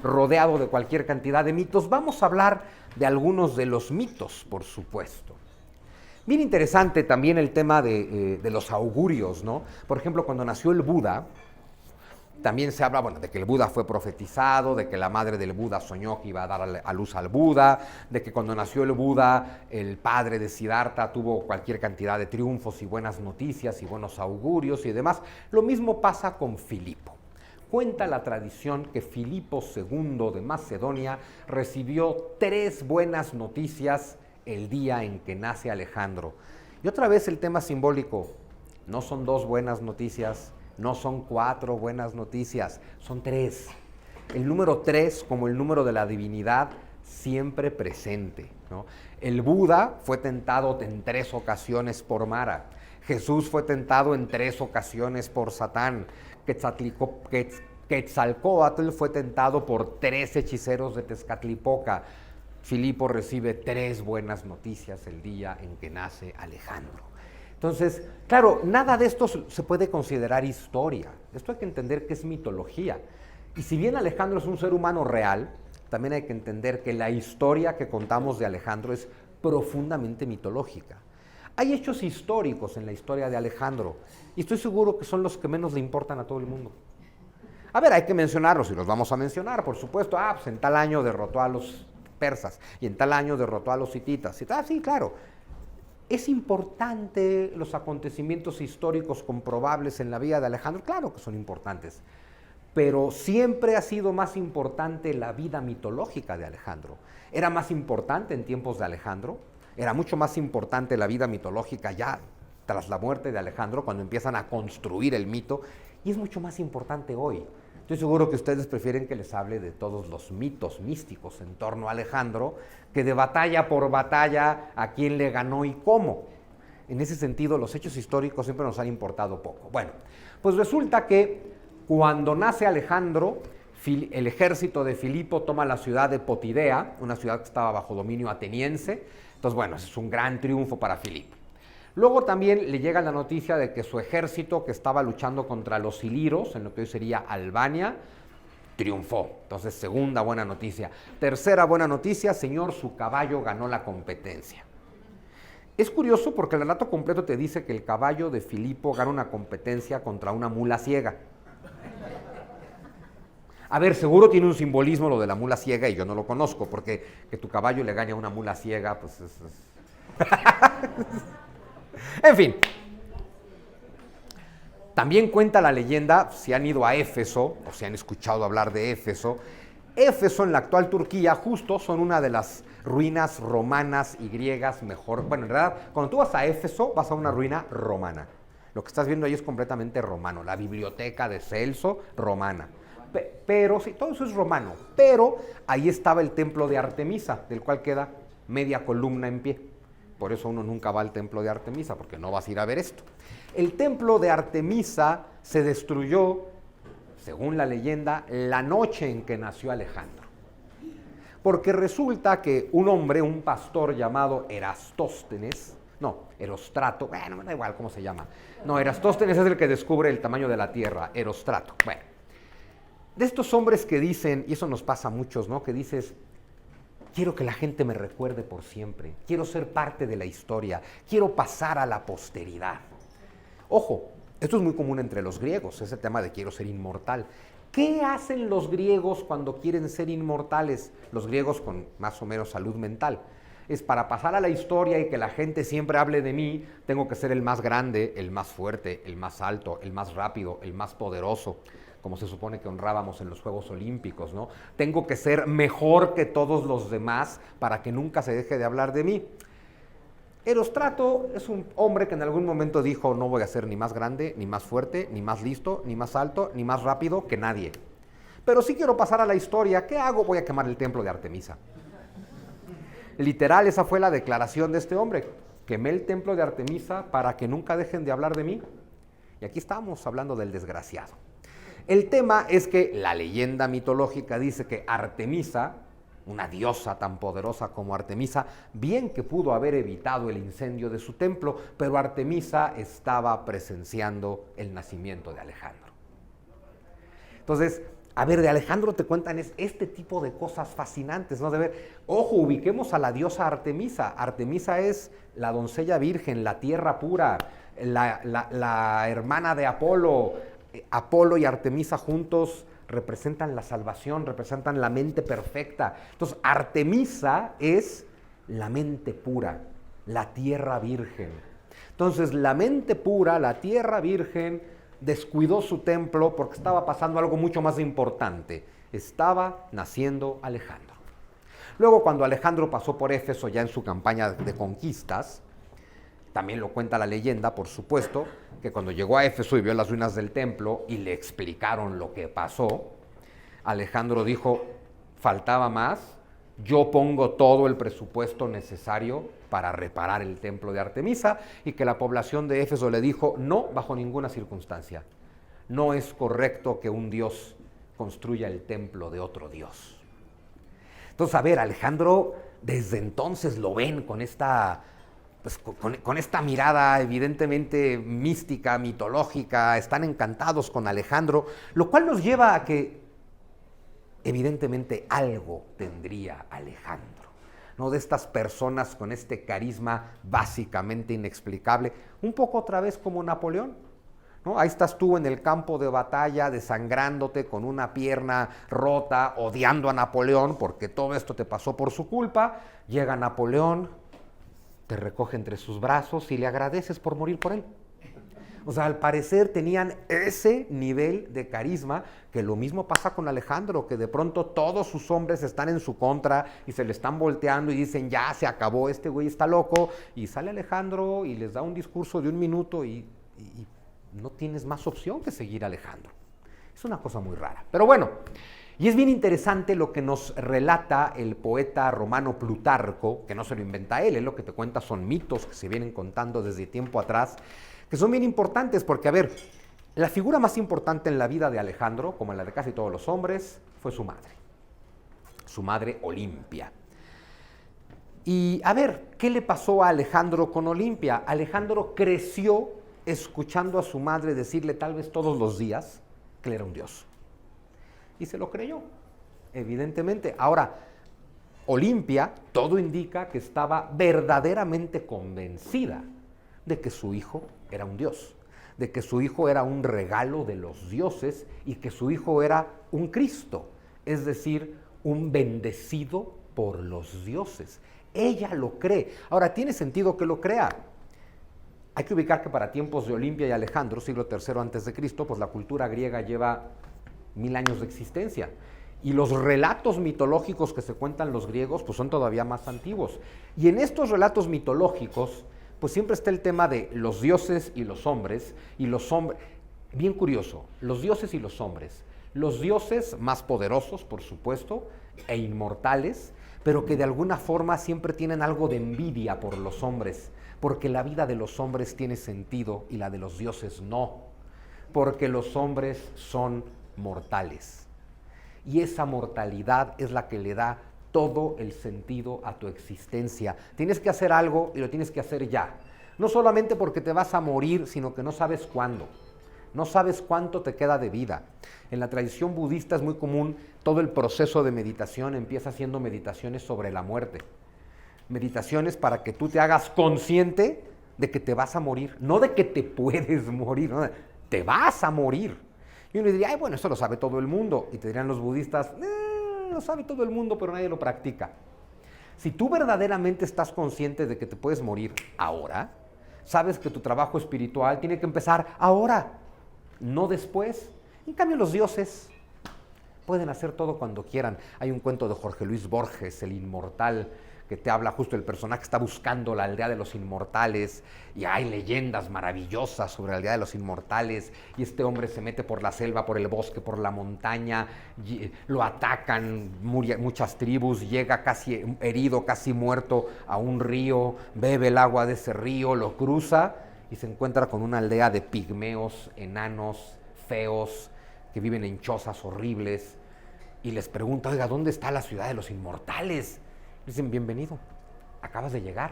rodeado de cualquier cantidad de mitos. Vamos a hablar de algunos de los mitos, por supuesto. Bien interesante también el tema de los augurios, ¿no? Por ejemplo, cuando nació el Buda, también se habla, bueno, de que el Buda fue profetizado, de que la madre del Buda soñó que iba a dar a luz al Buda, de que cuando nació el Buda, el padre de Siddhartha tuvo cualquier cantidad de triunfos y buenas noticias y buenos augurios y demás. Lo mismo pasa con Filipo. Cuenta la tradición que Filipo II de Macedonia recibió 3 buenas noticias el día en que nace Alejandro. Y otra vez el tema simbólico, no son 2 buenas noticias, no son 4 buenas noticias, son 3. El número 3, como el número de la divinidad, siempre presente, ¿no? El Buda fue tentado en 3 ocasiones por Mara. Jesús fue tentado en 3 ocasiones por Satán. Quetzalcóatl fue tentado por 3 hechiceros de Tezcatlipoca. Filipo recibe 3 buenas noticias el día en que nace Alejandro. Entonces, claro, nada de esto se puede considerar historia. Esto hay que entender que es mitología. Y si bien Alejandro es un ser humano real, también hay que entender que la historia que contamos de Alejandro es profundamente mitológica. Hay hechos históricos en la historia de Alejandro, y estoy seguro que son los que menos le importan a todo el mundo. A ver, hay que mencionarlos, y los vamos a mencionar, por supuesto. Pues en tal año derrotó a los persas, y en tal año derrotó a los hititas. Sí, claro. ¿Es importante los acontecimientos históricos comprobables en la vida de Alejandro? Claro que son importantes, pero siempre ha sido más importante la vida mitológica de Alejandro. ¿Era más importante en tiempos de Alejandro? Era mucho más importante la vida mitológica ya tras la muerte de Alejandro, cuando empiezan a construir el mito, y es mucho más importante hoy. Estoy seguro que ustedes prefieren que les hable de todos los mitos místicos en torno a Alejandro, que de batalla por batalla a quién le ganó y cómo. En ese sentido, los hechos históricos siempre nos han importado poco. Bueno, pues resulta que cuando nace Alejandro, el ejército de Filipo toma la ciudad de Potidea, una ciudad que estaba bajo dominio ateniense. Entonces, bueno, es un gran triunfo para Filipo. Luego también le llega la noticia de que su ejército, que estaba luchando contra los iliros, en lo que hoy sería Albania, triunfó. Entonces, segunda buena noticia. Tercera buena noticia, señor, su caballo ganó la competencia. Es curioso porque el relato completo te dice que el caballo de Filipo gana una competencia contra una mula ciega. A ver, seguro tiene un simbolismo lo de la mula ciega y yo no lo conozco, porque que tu caballo le gane a una mula ciega, pues es... En fin, también cuenta la leyenda, si han ido a Éfeso, o si han escuchado hablar de Éfeso, Éfeso en la actual Turquía justo son una de las ruinas romanas y griegas mejor. Bueno, en realidad, cuando tú vas a Éfeso, vas a una ruina romana. Lo que estás viendo ahí es completamente romano. La biblioteca de Celso, romana. Pero, sí, todo eso es romano. Pero ahí estaba el templo de Artemisa, del cual queda media columna en pie. Por eso uno nunca va al templo de Artemisa, porque no vas a ir a ver esto. El templo de Artemisa se destruyó, según la leyenda, la noche en que nació Alejandro. Porque resulta que un hombre, un pastor llamado Erostrato, bueno, me da igual cómo se llama. No, Erastóstenes es el que descubre el tamaño de la Tierra, Erostrato. Bueno, de estos hombres que dicen, y eso nos pasa a muchos, ¿no? Que dices, quiero que la gente me recuerde por siempre, quiero ser parte de la historia, quiero pasar a la posteridad. Ojo, esto es muy común entre los griegos, ese tema de quiero ser inmortal. ¿Qué hacen los griegos cuando quieren ser inmortales? Los griegos con más o menos salud mental. Es para pasar a la historia y que la gente siempre hable de mí, tengo que ser el más grande, el más fuerte, el más alto, el más rápido, el más poderoso, como se supone que honrábamos en los Juegos Olímpicos, ¿no? Tengo que ser mejor que todos los demás para que nunca se deje de hablar de mí. Erostrato es un hombre que en algún momento dijo, no voy a ser ni más grande, ni más fuerte, ni más listo, ni más alto, ni más rápido que nadie. Pero sí quiero pasar a la historia. ¿Qué hago? Voy a quemar el templo de Artemisa. Literal, esa fue la declaración de este hombre. Quemé el templo de Artemisa para que nunca dejen de hablar de mí. Y aquí estamos hablando del desgraciado. El tema es que la leyenda mitológica dice que Artemisa, una diosa tan poderosa como Artemisa, bien que pudo haber evitado el incendio de su templo, pero Artemisa estaba presenciando el nacimiento de Alejandro. Entonces, a ver, de Alejandro te cuentan este tipo de cosas fascinantes, ¿no? De ver, ojo, ubiquemos a la diosa Artemisa. Artemisa es la doncella virgen, la tierra pura, la hermana de Apolo. Apolo y Artemisa juntos representan la salvación, representan la mente perfecta. Entonces, Artemisa es la mente pura, la tierra virgen. Entonces, la mente pura, la tierra virgen, descuidó su templo porque estaba pasando algo mucho más importante. Estaba naciendo Alejandro. Luego, cuando Alejandro pasó por Éfeso ya en su campaña de conquistas, también lo cuenta la leyenda, por supuesto, que cuando llegó a Éfeso y vio las ruinas del templo y le explicaron lo que pasó, Alejandro dijo, faltaba más, yo pongo todo el presupuesto necesario para reparar el templo de Artemisa, y que la población de Éfeso le dijo, no, bajo ninguna circunstancia, no es correcto que un dios construya el templo de otro dios. Entonces, a ver, Alejandro desde entonces lo ven con esta, pues, con esta mirada evidentemente mística, mitológica, están encantados con Alejandro, lo cual nos lleva a que evidentemente algo tendría Alejandro, ¿no? De estas personas con este carisma básicamente inexplicable, un poco otra vez como Napoleón, ¿no? Ahí estás tú en el campo de batalla desangrándote con una pierna rota, odiando a Napoleón porque todo esto te pasó por su culpa. Llega Napoleón, te recoge entre sus brazos y le agradeces por morir por él. O sea, al parecer tenían ese nivel de carisma, que lo mismo pasa con Alejandro, que de pronto todos sus hombres están en su contra y se le están volteando y dicen, ya se acabó, este güey está loco, y sale Alejandro y les da un discurso de 1 minuto y no tienes más opción que seguir a Alejandro. Es una cosa muy rara. Pero bueno, y es bien interesante lo que nos relata el poeta romano Plutarco, que no se lo inventa él lo que te cuenta son mitos que se vienen contando desde tiempo atrás, que son bien importantes porque, a ver, la figura más importante en la vida de Alejandro, como en la de casi todos los hombres, fue su madre Olimpia. Y a ver, ¿qué le pasó a Alejandro con Olimpia? Alejandro creció escuchando a su madre decirle tal vez todos los días que él era un dios. Y se lo creyó, evidentemente. Ahora, Olimpia, todo indica que estaba verdaderamente convencida de que su hijo era un dios, de que su hijo era un regalo de los dioses y que su hijo era un Cristo, es decir, un bendecido por los dioses. Ella lo cree. Ahora, ¿tiene sentido que lo crea? Hay que ubicar que para tiempos de Olimpia y Alejandro, siglo III a.C., pues la cultura griega lleva 1000 años de existencia. Y los relatos mitológicos que se cuentan los griegos, pues son todavía más antiguos. Y en estos relatos mitológicos, pues siempre está el tema de los dioses y los hombres, bien curioso, los dioses y los hombres. Los dioses más poderosos, por supuesto, e inmortales, pero que de alguna forma siempre tienen algo de envidia por los hombres, porque la vida de los hombres tiene sentido y la de los dioses no, porque los hombres son mortales. Y esa mortalidad es la que le da todo el sentido a tu existencia. Tienes que hacer algo y lo tienes que hacer ya. No solamente porque te vas a morir, sino que no sabes cuándo. No sabes cuánto te queda de vida. En la tradición budista es muy común, todo el proceso de meditación empieza haciendo meditaciones sobre la muerte. Meditaciones para que tú te hagas consciente de que te vas a morir, no de que te puedes morir, no, te vas a morir. Y uno diría, ay, bueno, eso lo sabe todo el mundo. Y te dirían los budistas, lo sabe todo el mundo, pero nadie lo practica. Si tú verdaderamente estás consciente de que te puedes morir ahora, sabes que tu trabajo espiritual tiene que empezar ahora, no después. En cambio, los dioses pueden hacer todo cuando quieran. Hay un cuento de Jorge Luis Borges, el inmortal, que te habla justo el personaje que está buscando la aldea de los inmortales, y hay leyendas maravillosas sobre la aldea de los inmortales, y este hombre se mete por la selva, por el bosque, por la montaña, lo atacan muchas tribus, llega casi herido, casi muerto a un río, bebe el agua de ese río, lo cruza y se encuentra con una aldea de pigmeos, enanos, feos, que viven en chozas horribles, y les pregunta, oiga, ¿dónde está la ciudad de los inmortales? Dicen, bienvenido, acabas de llegar.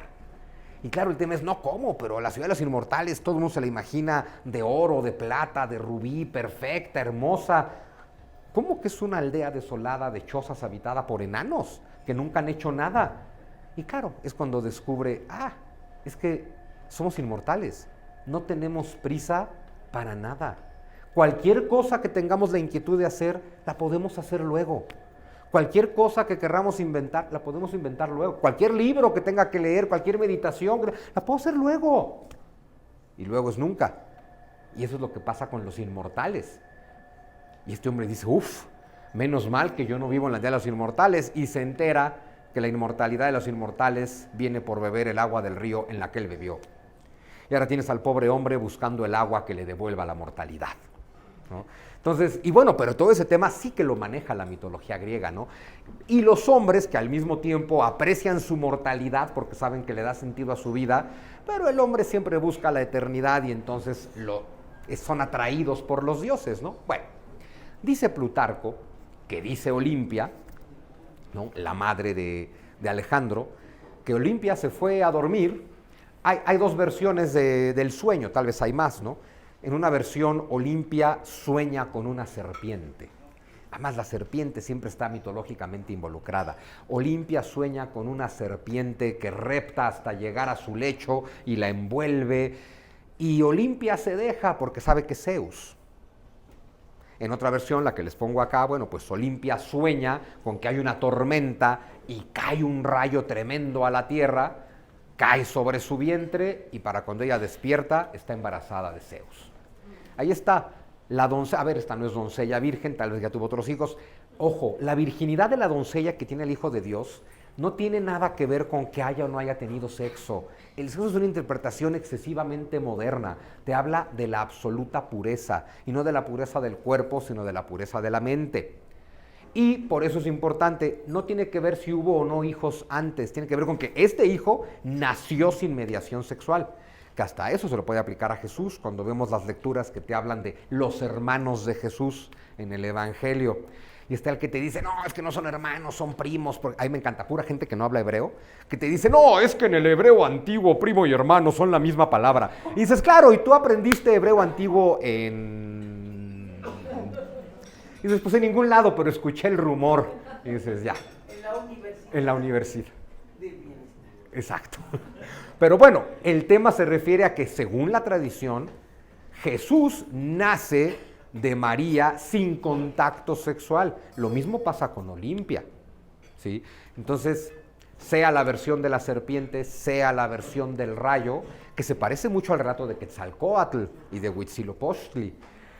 Y claro, el tema es, no, ¿cómo? Pero la ciudad de los inmortales, todo el mundo se la imagina de oro, de plata, de rubí, perfecta, hermosa. ¿Cómo que es una aldea desolada de chozas habitada por enanos que nunca han hecho nada? Y claro, es cuando descubre, es que somos inmortales, no tenemos prisa para nada. Cualquier cosa que tengamos la inquietud de hacer, la podemos hacer luego. Cualquier cosa que querramos inventar, la podemos inventar luego. Cualquier libro que tenga que leer, cualquier meditación, la puedo hacer luego. Y luego es nunca. Y eso es lo que pasa con los inmortales. Y este hombre dice, menos mal que yo no vivo en la aldea de los inmortales. Y se entera que la inmortalidad de los inmortales viene por beber el agua del río en la que él bebió. Y ahora tienes al pobre hombre buscando el agua que le devuelva la mortalidad, ¿no? Entonces, y bueno, pero todo ese tema sí que lo maneja la mitología griega, ¿no? Y los hombres que al mismo tiempo aprecian su mortalidad porque saben que le da sentido a su vida, pero el hombre siempre busca la eternidad y entonces son atraídos por los dioses, ¿no? Bueno, dice Plutarco, que dice Olimpia, ¿no?, la madre de Alejandro, que Olimpia se fue a dormir. Hay dos versiones del sueño, tal vez hay más, ¿no? En una versión, Olimpia sueña con una serpiente. Además, la serpiente siempre está mitológicamente involucrada. Olimpia sueña con una serpiente que repta hasta llegar a su lecho y la envuelve. Y Olimpia se deja porque sabe que es Zeus. En otra versión, la que les pongo acá, bueno, pues Olimpia sueña con que hay una tormenta y cae un rayo tremendo a la tierra, cae sobre su vientre y para cuando ella despierta está embarazada de Zeus. Ahí está la doncella, esta no es doncella virgen, tal vez ya tuvo otros hijos. Ojo, la virginidad de la doncella que tiene el Hijo de Dios no tiene nada que ver con que haya o no haya tenido sexo. El sexo es una interpretación excesivamente moderna. Te habla de la absoluta pureza, y no de la pureza del cuerpo, sino de la pureza de la mente. Y por eso es importante, no tiene que ver si hubo o no hijos antes, tiene que ver con que este hijo nació sin mediación sexual. Que hasta eso se lo puede aplicar a Jesús cuando vemos las lecturas que te hablan de los hermanos de Jesús en el Evangelio. Y está el que te dice, no, es que no son hermanos, son primos. Porque a mí me encanta, pura gente que no habla hebreo, que te dice, no, es que en el hebreo antiguo primo y hermano son la misma palabra. Y dices, claro, ¿y tú aprendiste hebreo antiguo en...? Y dices, pues en ningún lado, pero escuché el rumor. Y dices, ya.
En la universidad.
En la universidad.
Del bienestar.
Exacto. Pero bueno, el tema se refiere a que según la tradición, Jesús nace de María sin contacto sexual. Lo mismo pasa con Olimpia, ¿sí? Entonces, sea la versión de la serpiente, sea la versión del rayo, que se parece mucho al relato de Quetzalcóatl y de Huitzilopochtli,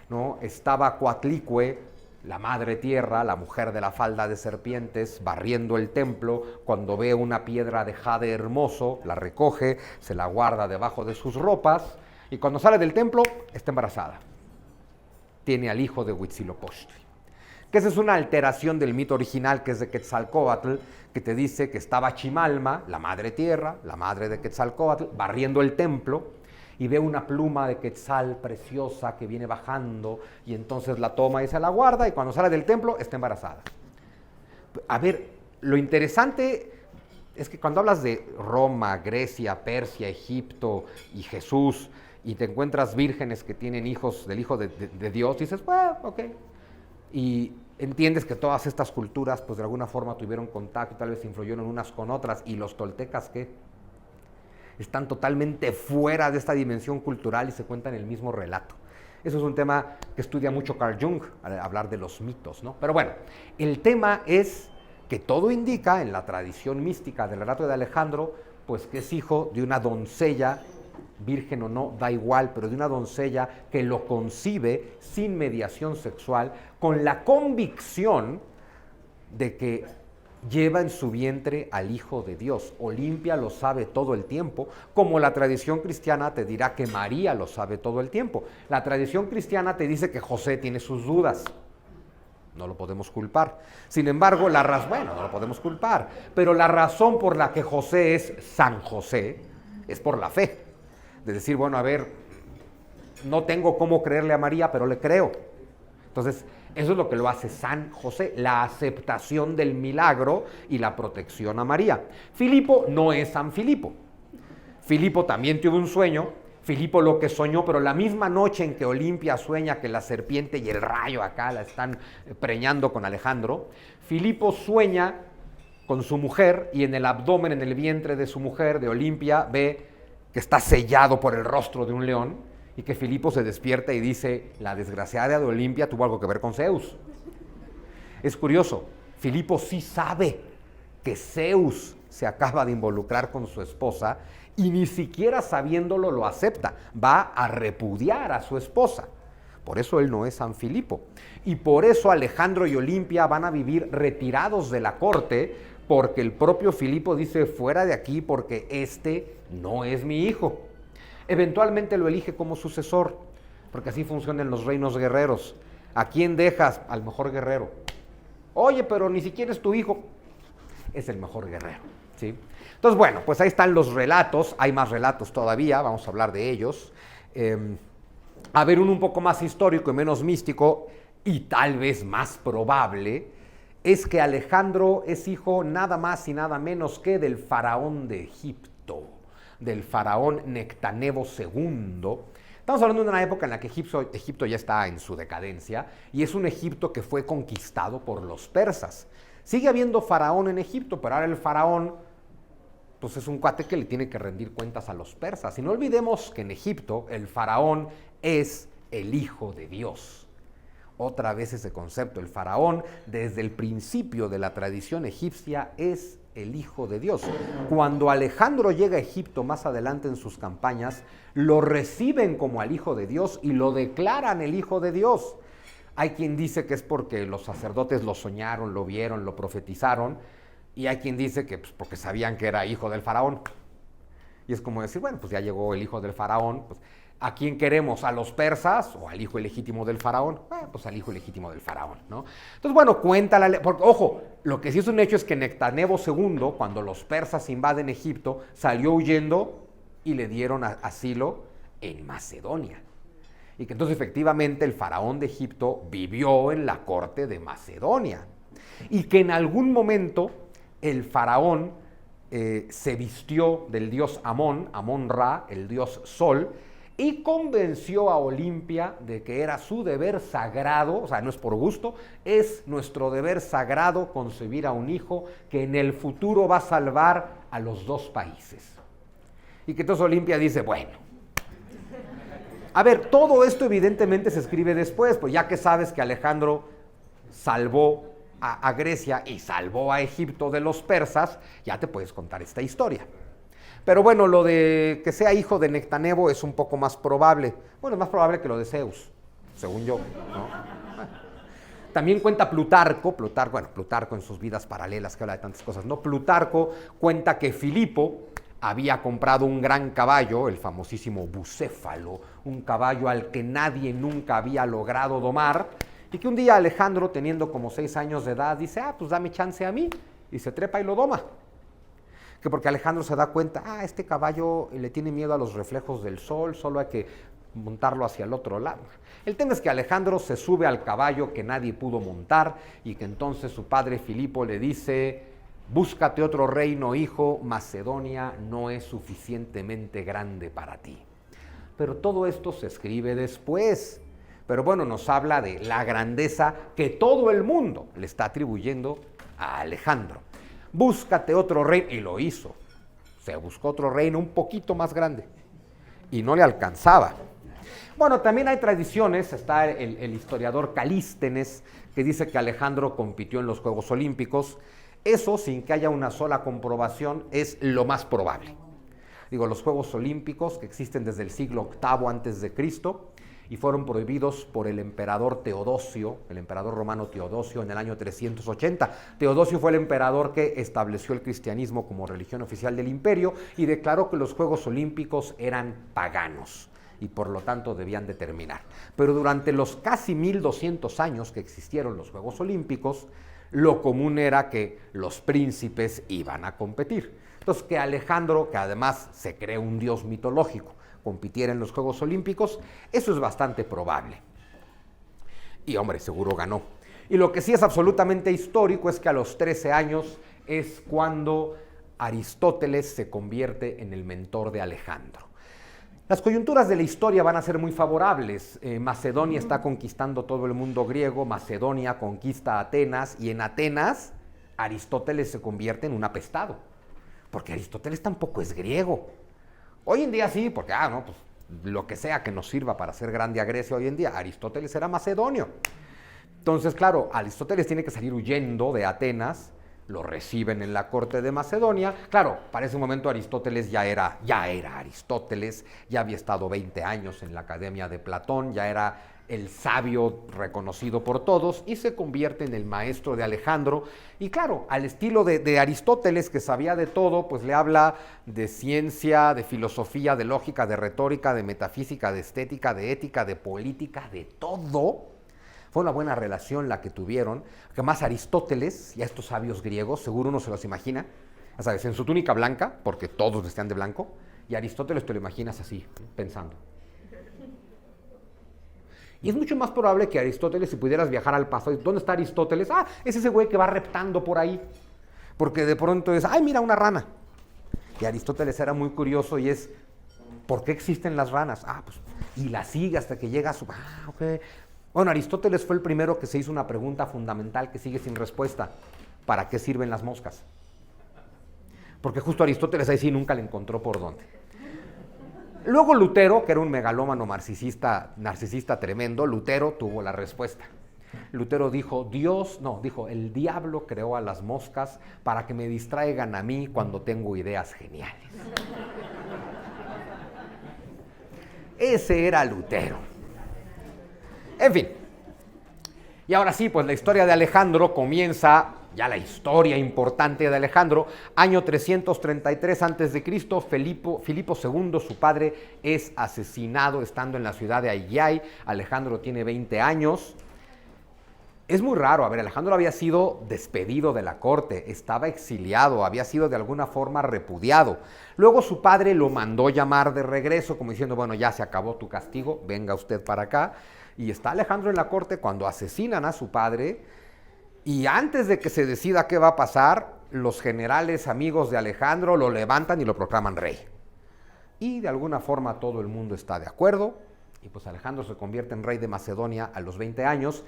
¿no? Estaba Coatlicue, la madre tierra, la mujer de la falda de serpientes, barriendo el templo, cuando ve una piedra de jade hermoso, la recoge, se la guarda debajo de sus ropas, y cuando sale del templo, está embarazada. Tiene al hijo de Huitzilopochtli. Que esa es una alteración del mito original, que es de Quetzalcóatl, que te dice que estaba Chimalma, la madre tierra, la madre de Quetzalcóatl, barriendo el templo, y ve una pluma de quetzal preciosa que viene bajando, y entonces la toma y se la guarda, y cuando sale del templo está embarazada. A ver, lo interesante es que cuando hablas de Roma, Grecia, Persia, Egipto y Jesús, y te encuentras vírgenes que tienen hijos del Hijo de Dios, dices, bueno, ok. Y entiendes que todas estas culturas, pues de alguna forma tuvieron contacto, tal vez influyeron unas con otras, y los toltecas, ¿qué? Están totalmente fuera de esta dimensión cultural y se cuentan el mismo relato. Eso es un tema que estudia mucho Carl Jung, al hablar de los mitos, ¿no? Pero bueno, el tema es que todo indica, en la tradición mística del relato de Alejandro, pues que es hijo de una doncella, virgen o no, da igual, pero de una doncella que lo concibe sin mediación sexual, con la convicción de que lleva en su vientre al Hijo de Dios. Olimpia lo sabe todo el tiempo, como la tradición cristiana te dirá que María lo sabe todo el tiempo. La tradición cristiana te dice que José tiene sus dudas. No lo podemos culpar. Sin embargo, no lo podemos culpar. Pero la razón por la que José es San José es por la fe. De decir, bueno, a ver, no tengo cómo creerle a María, pero le creo. Entonces, eso es lo que lo hace San José, la aceptación del milagro y la protección a María. Filipo no es San Filipo. Filipo también tuvo un sueño. Filipo lo que soñó, pero la misma noche en que Olimpia sueña que la serpiente y el rayo acá la están preñando con Alejandro, Filipo sueña con su mujer y en el abdomen, en el vientre de su mujer, de Olimpia, ve que está sellado por el rostro de un león y que Filipo se despierta y dice, la desgraciada de Olimpia tuvo algo que ver con Zeus. Es curioso, Filipo sí sabe que Zeus se acaba de involucrar con su esposa y ni siquiera sabiéndolo lo acepta, va a repudiar a su esposa. Por eso él no es San Filipo. Y por eso Alejandro y Olimpia van a vivir retirados de la corte, porque el propio Filipo dice, fuera de aquí porque este no es mi hijo. Eventualmente lo elige como sucesor, porque así funcionan los reinos guerreros. ¿A quién dejas? Al mejor guerrero. Oye, pero ni siquiera es tu hijo. Es el mejor guerrero, ¿sí? Entonces, bueno, pues ahí están los relatos. Hay más relatos todavía, vamos a hablar de ellos. A ver, uno un poco más histórico y menos místico, y tal vez más probable, es que Alejandro es hijo nada más y nada menos que del faraón de Egipto, del faraón Nectanebo II. Estamos hablando de una época en la que Egipto ya está en su decadencia, y es un Egipto que fue conquistado por los persas. Sigue habiendo faraón en Egipto, pero ahora el faraón pues es un cuate que le tiene que rendir cuentas a los persas. Y no olvidemos que en Egipto el faraón es el hijo de Dios. Otra vez ese concepto, el faraón desde el principio de la tradición egipcia es el hijo de Dios. Cuando Alejandro llega a Egipto más adelante en sus campañas, lo reciben como al hijo de Dios y lo declaran el hijo de Dios. Hay quien dice que es porque los sacerdotes lo soñaron, lo vieron, lo profetizaron, y hay quien dice que pues, porque sabían que era hijo del faraón. Y es como decir, bueno, pues ya llegó el hijo del faraón, pues, ¿a quién queremos? ¿A los persas o al hijo ilegítimo del faraón? Pues al hijo ilegítimo del faraón, ¿no? Entonces, bueno, cuéntala, porque, ojo, lo que sí es un hecho es que Nectanebo II, cuando los persas invaden Egipto, salió huyendo y le dieron asilo en Macedonia. Y que entonces efectivamente el faraón de Egipto vivió en la corte de Macedonia. Y que en algún momento el faraón se vistió del dios Amón, Amón-Ra, el dios Sol, y convenció a Olimpia de que era su deber sagrado, o sea, no es por gusto, es nuestro deber sagrado concebir a un hijo que en el futuro va a salvar a los dos países. Y que entonces Olimpia dice, bueno, a ver, todo esto evidentemente se escribe después, pues ya que sabes que Alejandro salvó a Grecia y salvó a Egipto de los persas, ya te puedes contar esta historia. Pero bueno, lo de que sea hijo de Nectanebo es un poco más probable. Bueno, es más probable que lo de Zeus, según yo, ¿no? También cuenta Plutarco en sus vidas paralelas, que habla de tantas cosas, ¿no? Plutarco cuenta que Filipo había comprado un gran caballo, el famosísimo Bucéfalo, un caballo al que nadie nunca había logrado domar, y que un día Alejandro, teniendo como 6 años de edad, dice, pues dame chance a mí, y se trepa y lo doma. Que porque Alejandro se da cuenta, este caballo le tiene miedo a los reflejos del sol, solo hay que montarlo hacia el otro lado. El tema es que Alejandro se sube al caballo que nadie pudo montar, y que entonces su padre Filipo le dice, búscate otro reino, hijo, Macedonia no es suficientemente grande para ti. Pero todo esto se escribe después. Pero bueno, nos habla de la grandeza que todo el mundo le está atribuyendo a Alejandro. Búscate otro reino, y lo hizo. Se buscó otro reino un poquito más grande, y no le alcanzaba. Bueno, también hay tradiciones, está el historiador Calístenes, que dice que Alejandro compitió en los Juegos Olímpicos. Eso, sin que haya una sola comprobación, es lo más probable. Digo, los Juegos Olímpicos, que existen desde el siglo VIII a.C., y fueron prohibidos por el emperador Teodosio, el emperador romano Teodosio, en el año 380. Teodosio fue el emperador que estableció el cristianismo como religión oficial del imperio y declaró que los Juegos Olímpicos eran paganos y por lo tanto debían de terminar. Pero durante los casi 1200 años que existieron los Juegos Olímpicos, lo común era que los príncipes iban a competir. Entonces, que Alejandro, que además se cree un dios mitológico, compitiera en los Juegos Olímpicos, eso es bastante probable. Y hombre, seguro ganó. Y lo que sí es absolutamente histórico es que a los 13 años es cuando Aristóteles se convierte en el mentor de Alejandro. Las coyunturas de la historia van a ser muy favorables. Macedonia está conquistando todo el mundo griego, Macedonia conquista Atenas y en Atenas Aristóteles se convierte en un apestado, porque Aristóteles tampoco es griego. Hoy en día sí, porque pues, lo que sea que nos sirva para hacer grande a Grecia hoy en día, Aristóteles era macedonio. Entonces, claro, Aristóteles tiene que salir huyendo de Atenas, lo reciben en la corte de Macedonia. Claro, para ese momento Aristóteles ya era Aristóteles, ya había estado 20 años en la Academia de Platón, ya era el sabio reconocido por todos y se convierte en el maestro de Alejandro. Y claro, al estilo de Aristóteles, que sabía de todo, pues le habla de ciencia, de filosofía, de lógica, de retórica, de metafísica, de estética, de ética, de política, de todo. Fue una buena relación la que tuvieron. Además, Aristóteles y a estos sabios griegos, seguro uno se los imagina, ya sabes, en su túnica blanca, porque todos vestían de blanco, y Aristóteles te lo imaginas así, pensando. Y es mucho más probable que Aristóteles, si pudieras viajar al pasado, ¿dónde está Aristóteles? Es ese güey que va reptando por ahí. Porque de pronto es, mira, una rana. Y Aristóteles era muy curioso y es, ¿por qué existen las ranas? Pues, y la sigue hasta que llega a su... ok. Bueno, Aristóteles fue el primero que se hizo una pregunta fundamental que sigue sin respuesta. ¿Para qué sirven las moscas? Porque justo Aristóteles ahí sí nunca le encontró por dónde. Luego Lutero, que era un megalómano narcisista tremendo, Lutero tuvo la respuesta. Lutero dijo, el diablo creó a las moscas para que me distraigan a mí cuando tengo ideas geniales. Ese era Lutero. En fin. Y ahora sí, pues la historia de Alejandro comienza, ya la historia importante de Alejandro, año 333 a.C., Filipo II, su padre, es asesinado estando en la ciudad de Aigiai. Alejandro tiene 20 años. Es muy raro, Alejandro había sido despedido de la corte, estaba exiliado, había sido de alguna forma repudiado. Luego su padre lo mandó llamar de regreso, como diciendo, bueno, ya se acabó tu castigo, venga usted para acá. Y está Alejandro en la corte cuando asesinan a su padre. Y antes de que se decida qué va a pasar, los generales amigos de Alejandro lo levantan y lo proclaman rey. Y de alguna forma todo el mundo está de acuerdo. Y pues Alejandro se convierte en rey de Macedonia a los 20 años.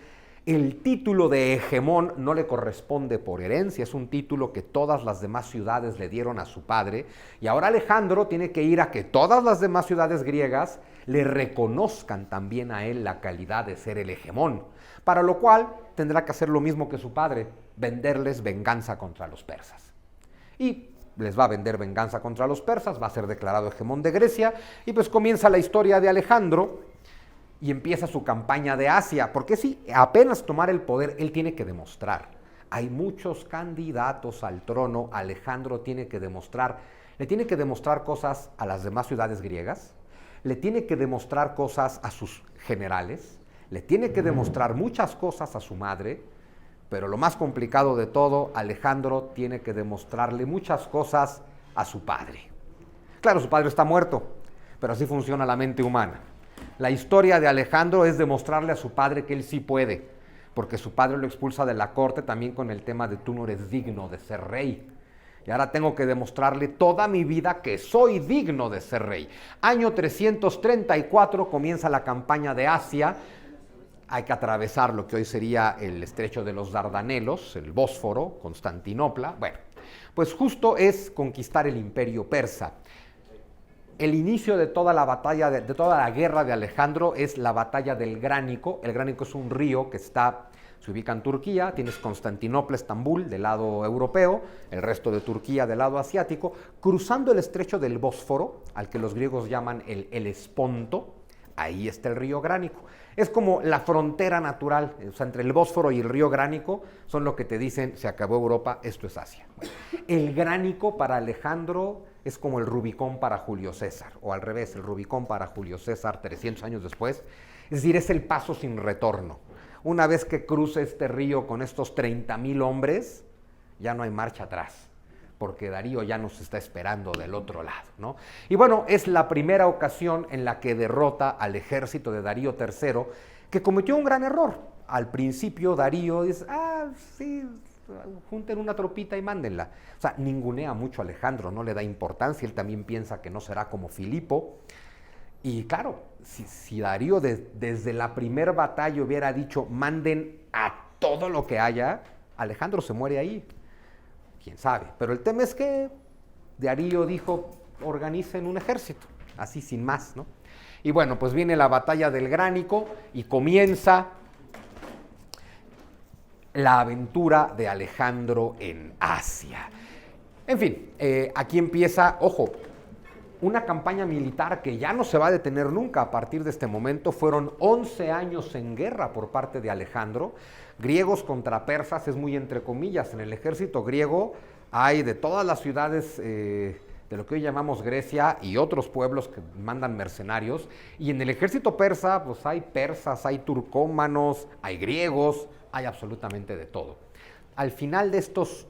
El título de hegemón no le corresponde por herencia, es un título que todas las demás ciudades le dieron a su padre. Y ahora Alejandro tiene que ir a que todas las demás ciudades griegas le reconozcan también a él la calidad de ser el hegemón. Para lo cual tendrá que hacer lo mismo que su padre, venderles venganza contra los persas. Y les va a vender venganza contra los persas, va a ser declarado hegemón de Grecia, y pues comienza la historia de Alejandro y empieza su campaña de Asia, porque sí, apenas tomar el poder, él tiene que demostrar. Hay muchos candidatos al trono, Alejandro tiene que demostrar, le tiene que demostrar cosas a las demás ciudades griegas, le tiene que demostrar cosas a sus generales, le tiene que demostrar muchas cosas a su madre, pero lo más complicado de todo, Alejandro tiene que demostrarle muchas cosas a su padre. Claro, su padre está muerto, pero así funciona la mente humana. La historia de Alejandro es demostrarle a su padre que él sí puede, porque su padre lo expulsa de la corte también con el tema de tú no eres digno de ser rey. Y ahora tengo que demostrarle toda mi vida que soy digno de ser rey. Año 334 comienza la campaña de Asia. Hay que atravesar lo que hoy sería el estrecho de los Dardanelos, el Bósforo, Constantinopla. Bueno, pues justo es conquistar el imperio persa. El inicio de toda la batalla, de toda la guerra de Alejandro es la batalla del Gránico. El Gránico es un río que se ubica en Turquía, tienes Constantinopla, Estambul del lado europeo, el resto de Turquía del lado asiático, cruzando el estrecho del Bósforo, al que los griegos llaman el Helesponto. ahí está el río Gránico. Es como la frontera natural, o sea, entre el Bósforo y el río Gránico, son lo que te dicen, se acabó Europa, esto es Asia. Bueno, el Gránico para Alejandro es como el Rubicón para Julio César, o al revés, el Rubicón para Julio César 300 años después. Es decir, es el paso sin retorno. Una vez que cruce este río con estos 30,000 hombres, ya no hay marcha atrás, porque Darío ya nos está esperando del otro lado, ¿no? Y bueno, es la primera ocasión en la que derrota al ejército de Darío III, que cometió un gran error. Al principio Darío dice, sí, junten una tropita y mándenla. O sea, ningunea mucho a Alejandro, no le da importancia, él también piensa que no será como Filipo. Y claro, si Darío desde la primera batalla hubiera dicho, manden a todo lo que haya, Alejandro se muere ahí. Quién sabe, pero el tema es que Darío dijo, organicen un ejército, así sin más, ¿no? Y bueno, pues viene la batalla del Gránico y comienza la aventura de Alejandro en Asia. En fin, aquí empieza, ojo, una campaña militar que ya no se va a detener nunca a partir de este momento. Fueron 11 años en guerra por parte de Alejandro. Griegos contra persas es muy entre comillas. En el ejército griego hay de todas las ciudades de lo que hoy llamamos Grecia y otros pueblos que mandan mercenarios. Y en el ejército persa pues hay persas, hay turcómanos, hay griegos, hay absolutamente de todo. Al final de estos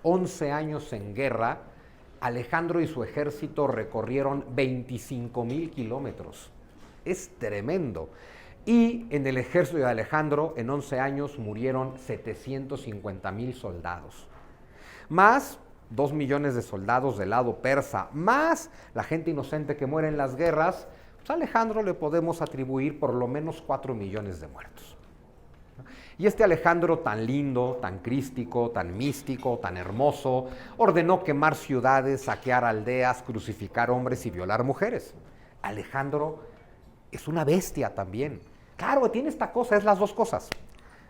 11 años en guerra, Alejandro y su ejército recorrieron 25,000 kilómetros. Es tremendo. Y en el ejército de Alejandro, en 11 años, murieron 750,000 soldados. Más 2 millones de soldados del lado persa, más la gente inocente que muere en las guerras, pues a Alejandro le podemos atribuir por lo menos 4 millones de muertos. Y este Alejandro tan lindo, tan crístico, tan místico, tan hermoso, ordenó quemar ciudades, saquear aldeas, crucificar hombres y violar mujeres. Alejandro es una bestia también. Claro, tiene esta cosa, es las dos cosas.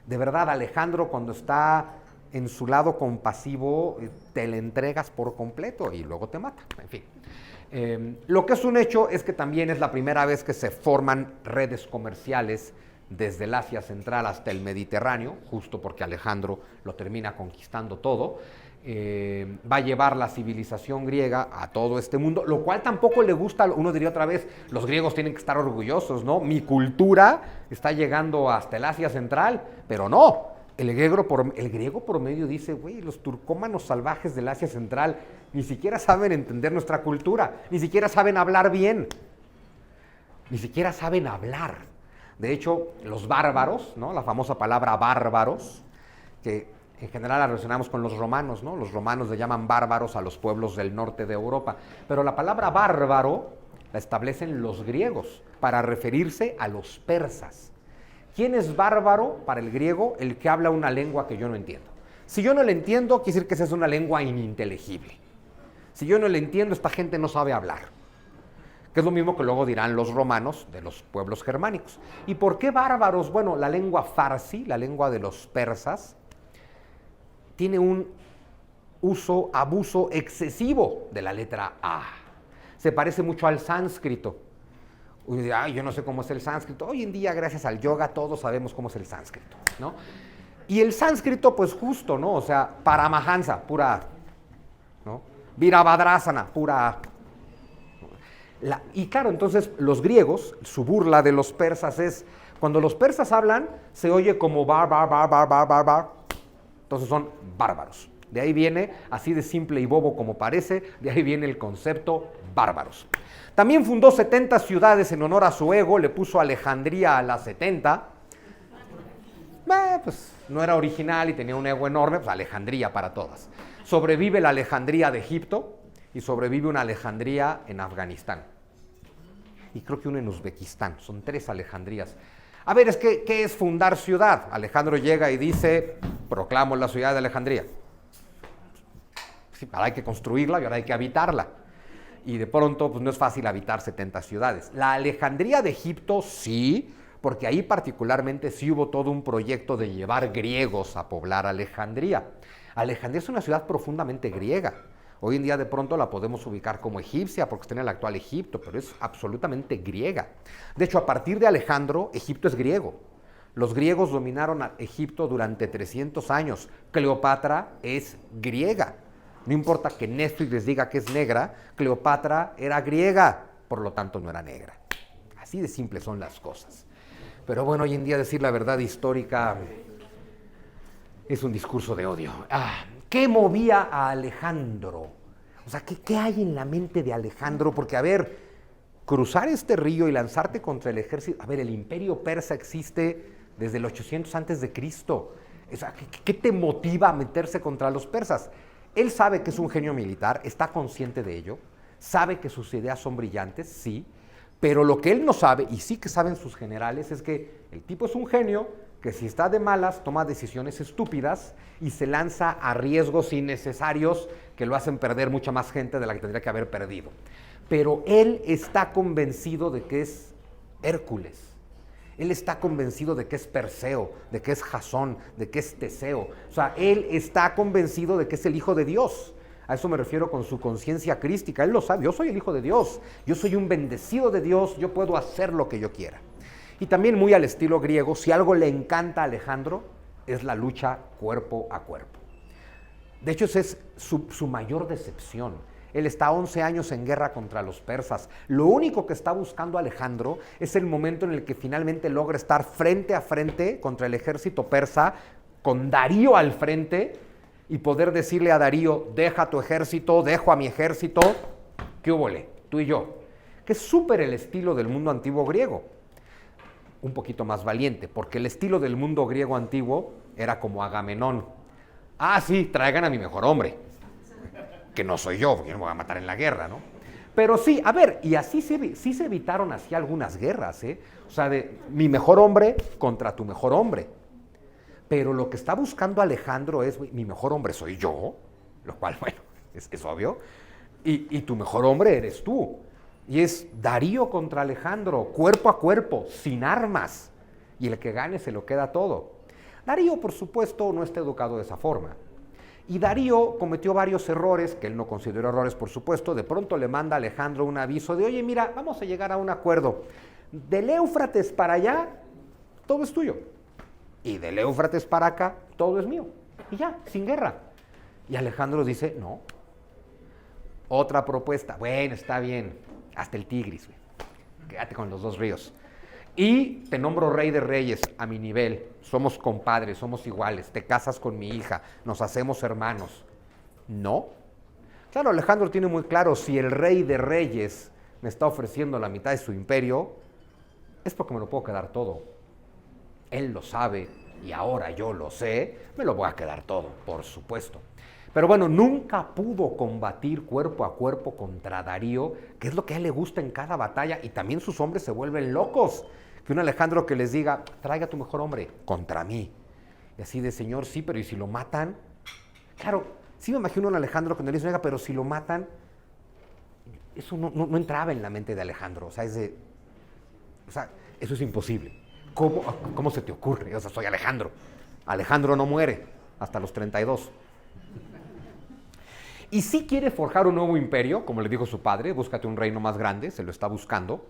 De verdad, Alejandro cuando está en su lado compasivo, te le entregas por completo y luego te mata. En fin, lo que es un hecho es que también es la primera vez que se forman redes comerciales desde el Asia Central hasta el Mediterráneo, justo porque Alejandro lo termina conquistando todo. Va a llevar la civilización griega a todo este mundo, lo cual tampoco le gusta. Uno diría otra vez, los griegos tienen que estar orgullosos, ¿no? Mi cultura está llegando hasta el Asia Central, pero no. El griego promedio dice, güey, los turcómanos salvajes del Asia Central ni siquiera saben entender nuestra cultura, ni siquiera saben hablar bien, ni siquiera saben hablar. De hecho, los bárbaros, ¿no? La famosa palabra bárbaros, que en general la relacionamos con los romanos, ¿no? Los romanos le llaman bárbaros a los pueblos del norte de Europa, pero la palabra bárbaro la establecen los griegos para referirse a los persas. ¿Quién es bárbaro para el griego? El que habla una lengua que yo no entiendo. Si yo no la entiendo, quiere decir que esa es una lengua ininteligible. Si yo no la entiendo, esta gente no sabe hablar. Que es lo mismo que luego dirán los romanos de los pueblos germánicos. ¿Y por qué bárbaros? Bueno, la lengua farsi, la lengua de los persas, tiene un abuso excesivo de la letra A. Se parece mucho al sánscrito. Uno dirá, yo no sé cómo es el sánscrito. Hoy en día, gracias al yoga, todos sabemos cómo es el sánscrito, ¿no? Y el sánscrito, pues justo, ¿no? O sea, Paramahansa, pura A, ¿no? Virabhadrasana, pura A. Y claro, entonces los griegos, su burla de los persas es, cuando los persas hablan, se oye como bar. Entonces son bárbaros. De ahí viene, así de simple y bobo como parece, de ahí viene el concepto bárbaros. También fundó 70 ciudades en honor a su ego, le puso Alejandría a las 70. Pues no era original y tenía un ego enorme, pues Alejandría para todas. Sobrevive la Alejandría de Egipto y sobrevive una Alejandría en Afganistán. Y creo que una en Uzbekistán, son 3 Alejandrías. A ver, ¿qué es fundar ciudad? Alejandro llega y dice, proclamo la ciudad de Alejandría. Sí, ahora hay que construirla y ahora hay que habitarla. Y de pronto, pues no es fácil habitar 70 ciudades. La Alejandría de Egipto, sí, porque ahí particularmente sí hubo todo un proyecto de llevar griegos a poblar Alejandría. Alejandría es una ciudad profundamente griega. Hoy en día de pronto la podemos ubicar como egipcia porque está en el actual Egipto, pero es absolutamente griega. De hecho, a partir de Alejandro, Egipto es griego. Los griegos dominaron a Egipto durante 300 años. Cleopatra es griega. No importa que Netflix les diga que es negra, Cleopatra era griega, por lo tanto no era negra. Así de simples son las cosas. Pero bueno, hoy en día decir la verdad histórica es un discurso de odio. ¿Qué movía a Alejandro? O sea, ¿qué hay en la mente de Alejandro? Porque, a ver, cruzar este río y lanzarte contra el ejército... A ver, el imperio persa existe desde el 800 antes de Cristo. O sea, ¿qué te motiva a meterse contra los persas? Él sabe que es un genio militar, está consciente de ello, sabe que sus ideas son brillantes, sí, pero lo que él no sabe, y sí que saben sus generales, es que el tipo es un genio que si está de malas toma decisiones estúpidas y se lanza a riesgos innecesarios que lo hacen perder mucha más gente de la que tendría que haber perdido. Pero él está convencido de que es Hércules. Él está convencido de que es Perseo, de que es Jasón, de que es Teseo. O sea, él está convencido de que es el Hijo de Dios. A eso me refiero con su conciencia crística. Él lo sabe, yo soy el Hijo de Dios, yo soy un bendecido de Dios, yo puedo hacer lo que yo quiera. Y también muy al estilo griego, si algo le encanta a Alejandro, es la lucha cuerpo a cuerpo. De hecho, esa es su mayor decepción. Él está 11 años en guerra contra los persas. Lo único que está buscando Alejandro es el momento en el que finalmente logra estar frente a frente contra el ejército persa, con Darío al frente, y poder decirle a Darío, deja tu ejército, dejo a mi ejército, ¿qué húbole? Tú y yo. Que es súper el estilo del mundo antiguo griego. Un poquito más valiente, porque el estilo del mundo griego antiguo era como Agamenón. Sí, traigan a mi mejor hombre, que no soy yo, porque yo no me voy a matar en la guerra, ¿no? Pero sí, a ver, y así sí se evitaron así algunas guerras, ¿eh? O sea, de mi mejor hombre contra tu mejor hombre. Pero lo que está buscando Alejandro es, mi mejor hombre soy yo, lo cual, bueno, es obvio, y tu mejor hombre eres tú. Y es Darío contra Alejandro, cuerpo a cuerpo, sin armas, y el que gane se lo queda todo. Darío, por supuesto, no está educado de esa forma. Y Darío cometió varios errores, que él no consideró errores, por supuesto. De pronto le manda a Alejandro un aviso de, oye, mira, vamos a llegar a un acuerdo. Del Éufrates para allá, todo es tuyo. Y del Éufrates para acá, todo es mío. Y ya, sin guerra. Y Alejandro dice, no. Otra propuesta, bueno, está bien, hasta el Tigris, güey. Quédate con los dos ríos. Y te nombro rey de reyes a mi nivel. Somos compadres, somos iguales. Te casas con mi hija, nos hacemos hermanos. No. Claro, Alejandro tiene muy claro, si el rey de reyes me está ofreciendo la mitad de su imperio, es porque me lo puedo quedar todo. Él lo sabe y ahora yo lo sé, me lo voy a quedar todo, por supuesto. Pero bueno, nunca pudo combatir cuerpo a cuerpo contra Darío, que es lo que a él le gusta en cada batalla, y también sus hombres se vuelven locos. Que un Alejandro que les diga, traiga a tu mejor hombre contra mí. Y así de, señor, sí, pero ¿y si lo matan? Claro, sí me imagino a un Alejandro que le dice, oiga, pero si lo matan, eso no entraba en la mente de Alejandro. O sea, eso es imposible. ¿Cómo se te ocurre? O sea, soy Alejandro. Alejandro no muere hasta los 32. Y sí quiere forjar un nuevo imperio, como le dijo su padre, búscate un reino más grande, se lo está buscando.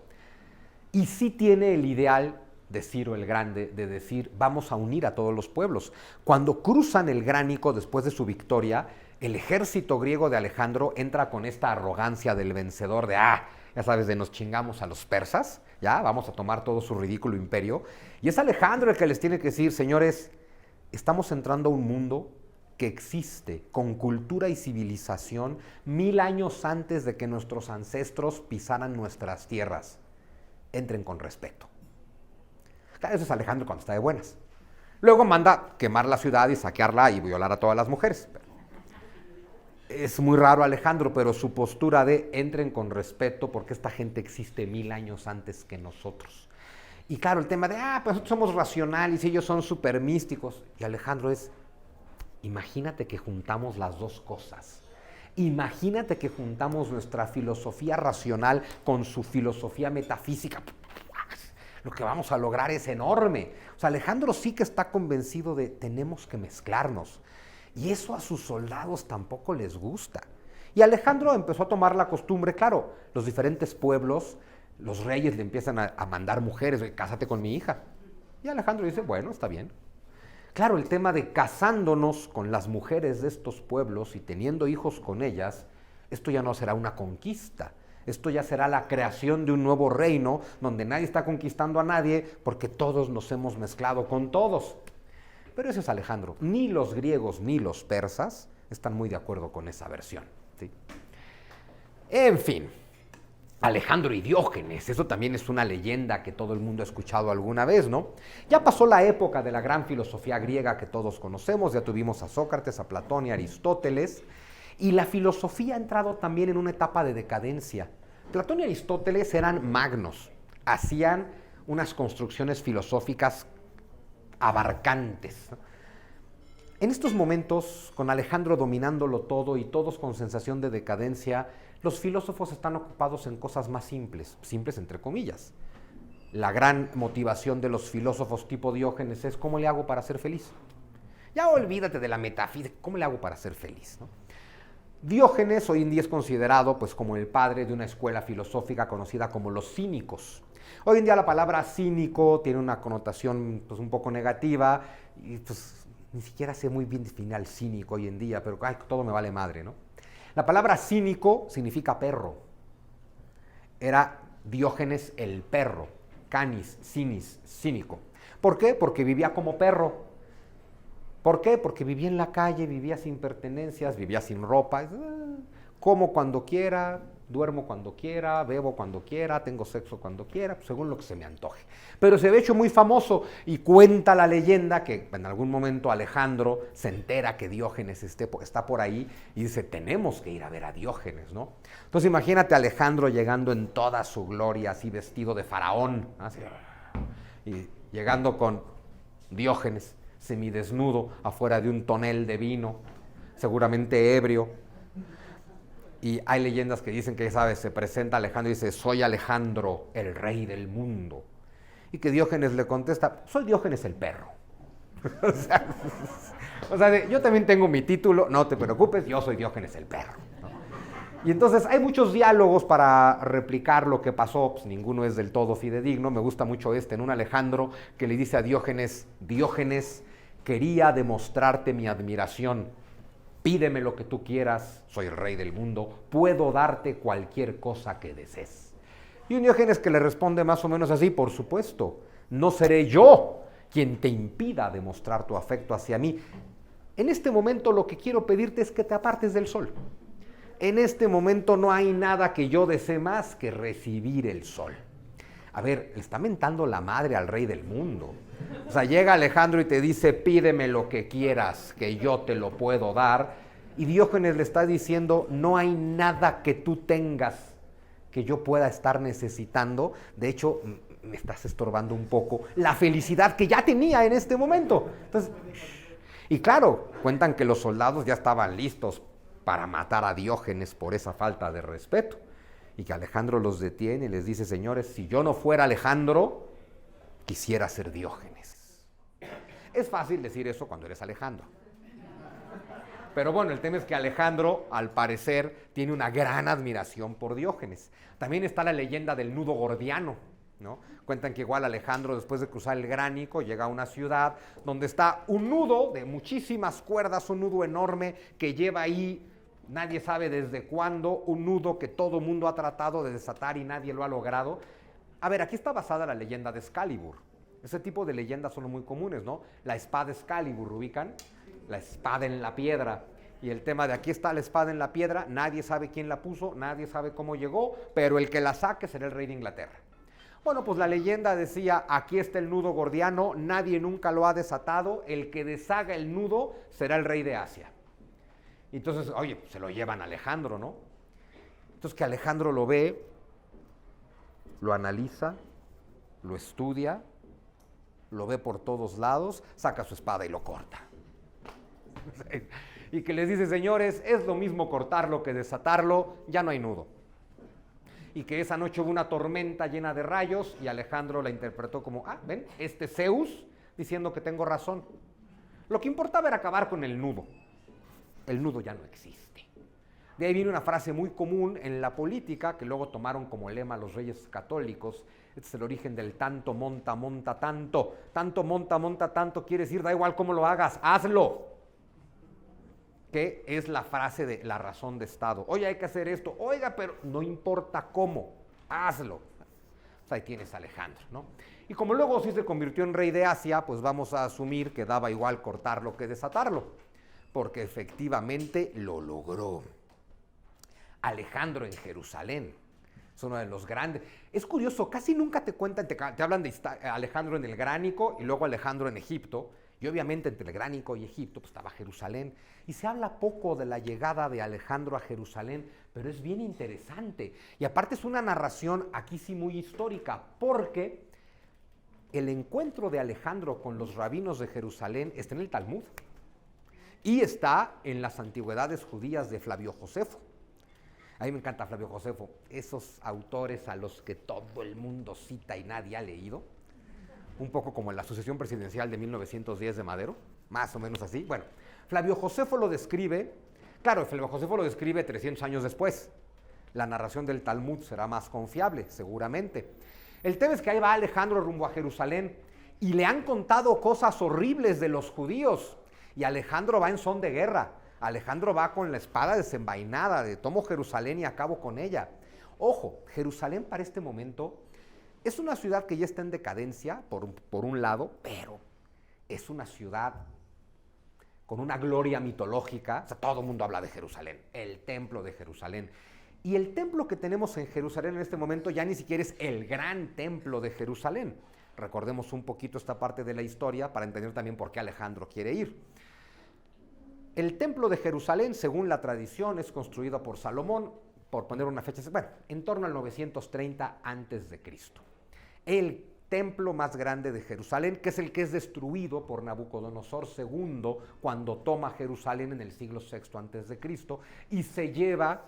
Y sí tiene el ideal de Ciro el Grande, de decir, vamos a unir a todos los pueblos. Cuando cruzan el Gránico después de su victoria, el ejército griego de Alejandro entra con esta arrogancia del vencedor de, ya sabes, de nos chingamos a los persas, ya, vamos a tomar todo su ridículo imperio. Y es Alejandro el que les tiene que decir, señores, estamos entrando a un mundo que existe con cultura y civilización 1000 años antes de que nuestros ancestros pisaran nuestras tierras. Entren con respeto. Claro, eso es Alejandro cuando está de buenas. Luego manda quemar la ciudad y saquearla y violar a todas las mujeres. Es muy raro Alejandro, pero su postura de entren con respeto porque esta gente existe 1000 años antes que nosotros. Y claro, el tema de, pues nosotros somos racionales y ellos son súper místicos. Y Alejandro es, imagínate que juntamos las dos cosas. Imagínate que juntamos nuestra filosofía racional con su filosofía metafísica. Lo que vamos a lograr es enorme. O sea, Alejandro sí que está convencido de tenemos que mezclarnos. Y eso a sus soldados tampoco les gusta. Y Alejandro empezó a tomar la costumbre, claro, los diferentes pueblos, los reyes le empiezan a mandar mujeres, cásate con mi hija. Y Alejandro dice, bueno, está bien. Claro, el tema de casándonos con las mujeres de estos pueblos y teniendo hijos con ellas, esto ya no será una conquista, esto ya será la creación de un nuevo reino donde nadie está conquistando a nadie porque todos nos hemos mezclado con todos. Pero ese es Alejandro. Ni los griegos ni los persas están muy de acuerdo con esa versión, ¿sí? En fin, Alejandro y Diógenes, eso también es una leyenda que todo el mundo ha escuchado alguna vez, ¿no? Ya pasó la época de la gran filosofía griega que todos conocemos, ya tuvimos a Sócrates, a Platón y a Aristóteles, y la filosofía ha entrado también en una etapa de decadencia. Platón y Aristóteles eran magnos, hacían unas construcciones filosóficas abarcantes, ¿no? En estos momentos, con Alejandro dominándolo todo y todos con sensación de decadencia, los filósofos están ocupados en cosas más simples, simples entre comillas. La gran motivación de los filósofos tipo Diógenes es ¿cómo le hago para ser feliz? Ya olvídate de la metafísica, ¿cómo le hago para ser feliz, ¿no? Diógenes hoy en día es considerado pues, como el padre de una escuela filosófica conocida como los cínicos. Hoy en día la palabra cínico tiene una connotación pues, un poco negativa y pues ni siquiera sé muy bien definir al cínico hoy en día, pero ay, todo me vale madre, ¿no? La palabra cínico significa perro. Era Diógenes el perro, canis, cinis, cínico. ¿Por qué? Porque vivía como perro. ¿Por qué? Porque vivía en la calle, vivía sin pertenencias, vivía sin ropa. Como cuando quiera, duermo cuando quiera, bebo cuando quiera, tengo sexo cuando quiera, según lo que se me antoje. Pero se ve hecho muy famoso y cuenta la leyenda que en algún momento Alejandro se entera que Diógenes está por ahí y dice, tenemos que ir a ver a Diógenes, ¿no? Entonces imagínate a Alejandro llegando en toda su gloria, así vestido de faraón, así, y llegando con Diógenes semidesnudo afuera de un tonel de vino, seguramente ebrio. Y hay leyendas que dicen que, ¿sabes? Se presenta Alejandro y dice, soy Alejandro, el rey del mundo. Y que Diógenes le contesta, soy Diógenes el perro. o sea, yo también tengo mi título, no te preocupes, yo soy Diógenes el perro, ¿no? Y entonces hay muchos diálogos para replicar lo que pasó, pues ninguno es del todo fidedigno. Me gusta mucho en un Alejandro que le dice a Diógenes, Diógenes, quería demostrarte mi admiración. Pídeme lo que tú quieras, soy el rey del mundo, puedo darte cualquier cosa que desees. Y un Diógenes que le responde más o menos así, por supuesto, no seré yo quien te impida demostrar tu afecto hacia mí. En este momento lo que quiero pedirte es que te apartes del sol. En este momento no hay nada que yo desee más que recibir el sol. A ver, le está mentando la madre al rey del mundo. O sea, llega Alejandro y te dice, pídeme lo que quieras, que yo te lo puedo dar. Y Diógenes le está diciendo, no hay nada que tú tengas que yo pueda estar necesitando. De hecho, me estás estorbando un poco la felicidad que ya tenía en este momento. Entonces, y claro, cuentan que los soldados ya estaban listos para matar a Diógenes por esa falta de respeto. Y que Alejandro los detiene y les dice, señores, si yo no fuera Alejandro, quisiera ser Diógenes. Es fácil decir eso cuando eres Alejandro. Pero bueno, el tema es que Alejandro, al parecer, tiene una gran admiración por Diógenes. También está la leyenda del nudo gordiano, ¿no? Cuentan que igual Alejandro, después de cruzar el Gránico, llega a una ciudad donde está un nudo de muchísimas cuerdas, un nudo enorme que lleva ahí, nadie sabe desde cuándo, un nudo que todo mundo ha tratado de desatar y nadie lo ha logrado. A ver, aquí está basada la leyenda de Excalibur. Ese tipo de leyendas son muy comunes, ¿no? La espada Excalibur, ¿ubican? La espada en la piedra. Y el tema de aquí está la espada en la piedra, nadie sabe quién la puso, nadie sabe cómo llegó, pero el que la saque será el rey de Inglaterra. Bueno, pues la leyenda decía, aquí está el nudo gordiano, nadie nunca lo ha desatado, el que deshaga el nudo será el rey de Asia. Y entonces, oye, se lo llevan a Alejandro, ¿no? Entonces que Alejandro lo ve, lo analiza, lo estudia, lo ve por todos lados, saca su espada y lo corta. Y que les dice, señores, es lo mismo cortarlo que desatarlo, ya no hay nudo. Y que esa noche hubo una tormenta llena de rayos y Alejandro la interpretó como, ven, Zeus diciendo que tengo razón. Lo que importaba era acabar con el nudo. El nudo ya no existe. De ahí viene una frase muy común en la política, que luego tomaron como lema los reyes católicos. Este es el origen del tanto monta, monta tanto. Tanto monta, monta tanto quiere decir, da igual cómo lo hagas, hazlo. Que es la frase de la razón de Estado. Oye, hay que hacer esto. Oiga, pero no importa cómo, hazlo. Pues ahí tienes a Alejandro, ¿no? Y como luego sí se convirtió en rey de Asia, pues vamos a asumir que daba igual cortarlo que desatarlo, porque efectivamente lo logró. Alejandro en Jerusalén es uno de los grandes. Es curioso, casi nunca te cuentan, te hablan de Alejandro en el Gránico y luego Alejandro en Egipto. Y obviamente entre el Gránico y Egipto pues, estaba Jerusalén. Y se habla poco de la llegada de Alejandro a Jerusalén, pero es bien interesante. Y aparte es una narración aquí sí muy histórica, porque el encuentro de Alejandro con los rabinos de Jerusalén está en el Talmud. Y está en las antigüedades judías de Flavio Josefo. A mí me encanta Flavio Josefo, esos autores a los que todo el mundo cita y nadie ha leído. Un poco como en la sucesión presidencial de 1910 de Madero, más o menos así. Bueno, Flavio Josefo lo describe, claro, Flavio Josefo lo describe 300 años después. La narración del Talmud será más confiable, seguramente. El tema es que ahí va Alejandro rumbo a Jerusalén y le han contado cosas horribles de los judíos. Y Alejandro va en son de guerra. Alejandro va con la espada desenvainada de tomo Jerusalén y acabo con ella. Ojo, Jerusalén para este momento es una ciudad que ya está en decadencia, por un lado, pero es una ciudad con una gloria mitológica. O sea, todo el mundo habla de Jerusalén, el templo de Jerusalén. Y el templo que tenemos en Jerusalén en este momento ya ni siquiera es el gran templo de Jerusalén. Recordemos un poquito esta parte de la historia para entender también por qué Alejandro quiere ir. El templo de Jerusalén, según la tradición, es construido por Salomón, por poner una fecha, bueno, en torno al 930 a.C. El templo más grande de Jerusalén, que es el que es destruido por Nabucodonosor II cuando toma Jerusalén en el siglo VI a.C. y se lleva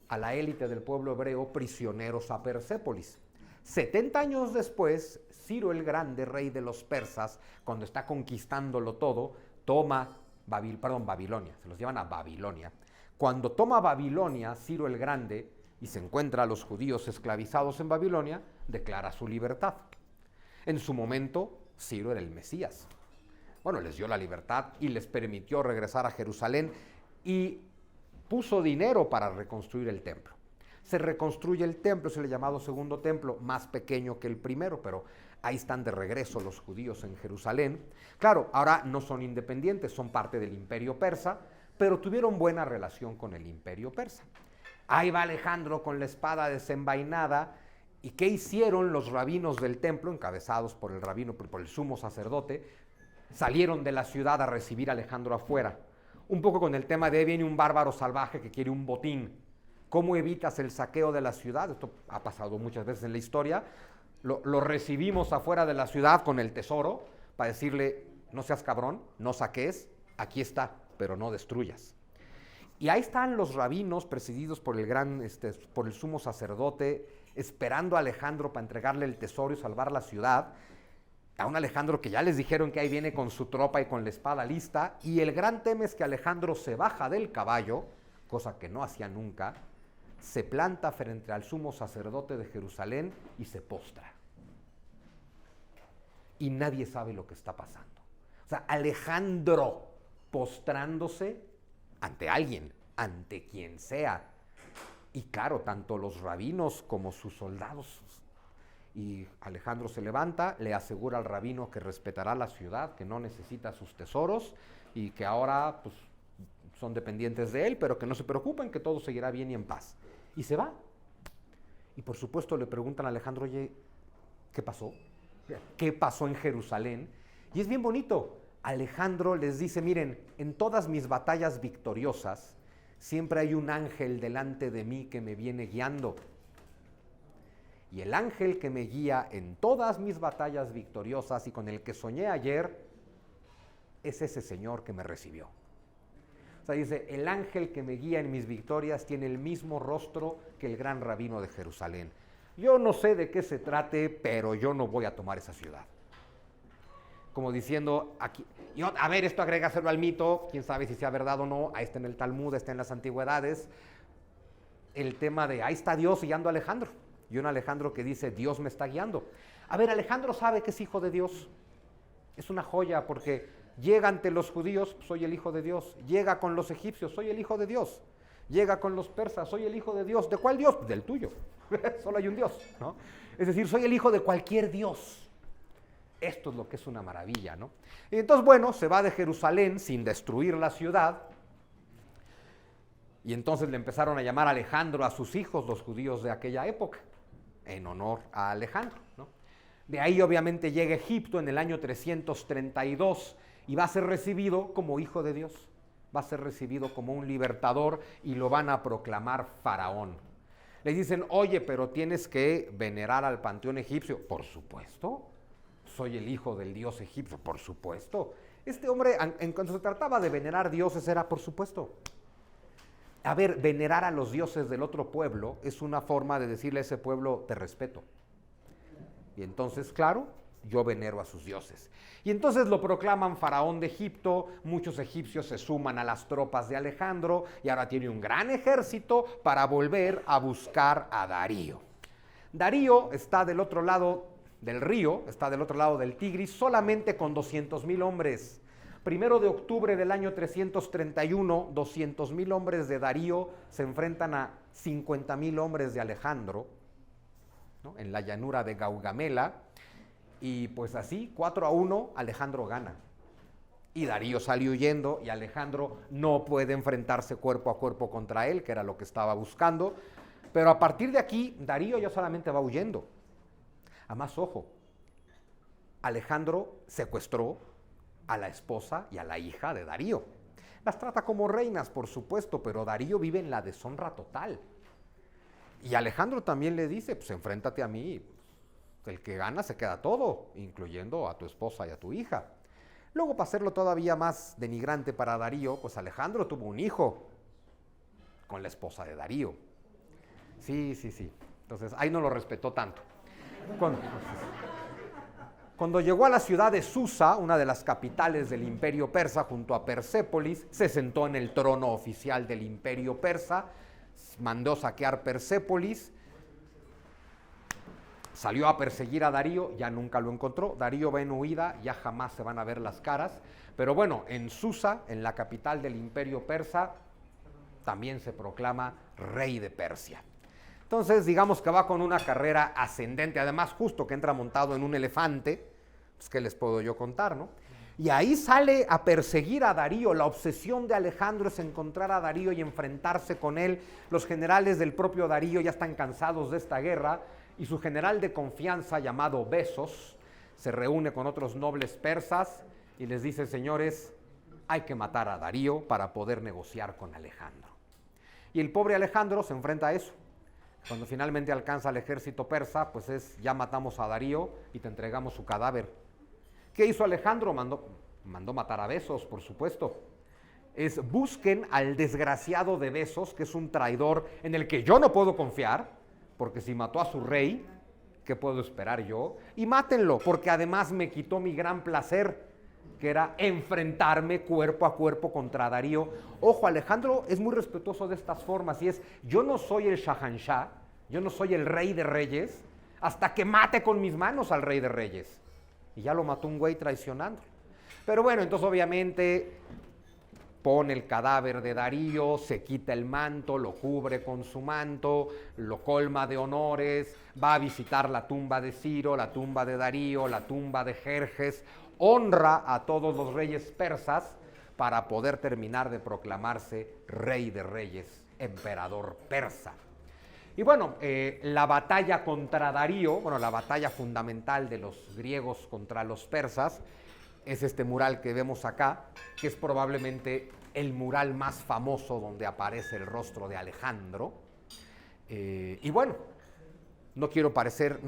a la élite del pueblo hebreo prisioneros a Persépolis. 70 años después, Ciro el Grande, rey de los persas, cuando está conquistándolo todo, toma Babilonia, se los llevan a Babilonia. Cuando toma Babilonia, Ciro el Grande, y se encuentra a los judíos esclavizados en Babilonia, declara su libertad. En su momento, Ciro era el Mesías. Bueno, les dio la libertad y les permitió regresar a Jerusalén y puso dinero para reconstruir el templo. Se reconstruye el templo, es el llamado segundo templo, más pequeño que el primero, pero ahí están de regreso los judíos en Jerusalén. Claro, ahora no son independientes, son parte del imperio persa, pero tuvieron buena relación con el imperio persa. Ahí va Alejandro con la espada desenvainada. ¿Y qué hicieron los rabinos del templo, encabezados por el rabino, por el sumo sacerdote? Salieron de la ciudad a recibir a Alejandro afuera. Un poco con el tema de viene un bárbaro salvaje que quiere un botín. ¿Cómo evitas el saqueo de la ciudad? Esto ha pasado muchas veces en la historia. Lo recibimos afuera de la ciudad con el tesoro para decirle, no seas cabrón, no saques, aquí está, pero no destruyas. Y ahí están los rabinos presididos por por el sumo sacerdote, esperando a Alejandro para entregarle el tesoro y salvar la ciudad. A un Alejandro que ya les dijeron que ahí viene con su tropa y con la espada lista. Y el gran tema es que Alejandro se baja del caballo, cosa que no hacía nunca, se planta frente al sumo sacerdote de Jerusalén y se postra. Y nadie sabe lo que está pasando. O sea, Alejandro postrándose ante alguien, ante quien sea. Y claro, tanto los rabinos como sus soldados. Y Alejandro se levanta, le asegura al rabino que respetará la ciudad, que no necesita sus tesoros y que ahora pues, son dependientes de él, pero que no se preocupen, que todo seguirá bien y en paz. Y se va. Y por supuesto le preguntan a Alejandro, oye, ¿qué pasó? ¿Qué pasó en Jerusalén? Y es bien bonito. Alejandro les dice, miren, en todas mis batallas victoriosas, siempre hay un ángel delante de mí que me viene guiando. Y el ángel que me guía en todas mis batallas victoriosas y con el que soñé ayer, es ese Señor que me recibió. O sea, dice, el ángel que me guía en mis victorias tiene el mismo rostro que el gran rabino de Jerusalén. Yo no sé de qué se trate, pero yo no voy a tomar esa ciudad. como diciendo, aquí, a ver, esto agrégaselo al mito, quién sabe si sea verdad o no, ahí está en el Talmud, está en las antigüedades, el tema de ahí está Dios guiando a Alejandro, y un Alejandro que dice, Dios me está guiando. A ver, Alejandro sabe que es hijo de Dios, es una joya porque llega ante los judíos, soy el hijo de Dios, llega con los egipcios, soy el hijo de Dios, llega con los persas, soy el hijo de Dios. ¿De cuál Dios? Del tuyo, solo hay un Dios, ¿no? Es decir, soy el hijo de cualquier Dios. Esto es lo que es una maravilla, ¿no? Y entonces, bueno, se va de Jerusalén sin destruir la ciudad, y entonces le empezaron a llamar Alejandro a sus hijos, los judíos de aquella época, en honor a Alejandro, ¿no? De ahí obviamente llega a Egipto en el año 332 y va a ser recibido como hijo de Dios, va a ser recibido como un libertador y lo van a proclamar faraón. Le dicen, oye, pero tienes que venerar al panteón egipcio. Por supuesto, soy el hijo del dios egipcio, por supuesto. Este hombre, en cuanto se trataba de venerar dioses, era por supuesto. A ver, venerar a los dioses del otro pueblo es una forma de decirle a ese pueblo, te respeto. Y entonces, claro, yo venero a sus dioses. Y entonces lo proclaman faraón de Egipto, muchos egipcios se suman a las tropas de Alejandro y ahora tiene un gran ejército para volver a buscar a Darío. Darío está del otro lado del río, está del otro lado del Tigris, solamente con 200,000 hombres. 1 de octubre del año 331, 200,000 hombres de Darío se enfrentan a 50,000 hombres de Alejandro, ¿no? En la llanura de Gaugamela, y pues así, 4-1, Alejandro gana. Y Darío sale huyendo y Alejandro no puede enfrentarse cuerpo a cuerpo contra él, que era lo que estaba buscando. Pero a partir de aquí, Darío ya solamente va huyendo. Además, ojo, Alejandro secuestró a la esposa y a la hija de Darío. Las trata como reinas, por supuesto, pero Darío vive en la deshonra total. Y Alejandro también le dice, pues enfréntate a mí, el que gana se queda todo, incluyendo a tu esposa y a tu hija. Luego, para hacerlo todavía más denigrante para Darío, pues Alejandro tuvo un hijo con la esposa de Darío. Sí. Entonces, ahí no lo respetó tanto. Cuando llegó a la ciudad de Susa, una de las capitales del imperio persa, junto a Persépolis, se sentó en el trono oficial del imperio persa, mandó saquear Persépolis, salió a perseguir a Darío, ya nunca lo encontró. Darío va en huida, ya jamás se van a ver las caras. Pero bueno, en Susa, en la capital del imperio persa, también se proclama rey de Persia. Entonces, digamos que va con una carrera ascendente, además justo que entra montado en un elefante, pues qué les puedo yo contar, ¿no? Y ahí sale a perseguir a Darío. La obsesión de Alejandro es encontrar a Darío y enfrentarse con él. Los generales del propio Darío ya están cansados de esta guerra y su general de confianza, llamado Besos, se reúne con otros nobles persas y les dice, señores, hay que matar a Darío para poder negociar con Alejandro. Y el pobre Alejandro se enfrenta a eso. Cuando finalmente alcanza el ejército persa, pues es, ya matamos a Darío y te entregamos su cadáver. ¿Qué hizo Alejandro? Mandó matar a Besos, por supuesto. Busquen al desgraciado de Besos, que es un traidor en el que yo no puedo confiar, porque si mató a su rey, ¿qué puedo esperar yo? Y mátenlo, porque además me quitó mi gran placer, que era enfrentarme cuerpo a cuerpo contra Darío. Ojo, Alejandro es muy respetuoso de estas formas y es, yo no soy el Shahanshah, yo no soy el rey de reyes, hasta que mate con mis manos al rey de reyes. Y ya lo mató un güey traicionando. Pero bueno, entonces obviamente pone el cadáver de Darío, se quita el manto, lo cubre con su manto, lo colma de honores, va a visitar la tumba de Ciro, la tumba de Darío, la tumba de Jerjes, honra a todos los reyes persas para poder terminar de proclamarse rey de reyes, emperador persa. Y bueno, la batalla contra Darío, bueno, la batalla fundamental de los griegos contra los persas, es este mural que vemos acá, que es probablemente el mural más famoso donde aparece el rostro de Alejandro. Y bueno, no quiero parecer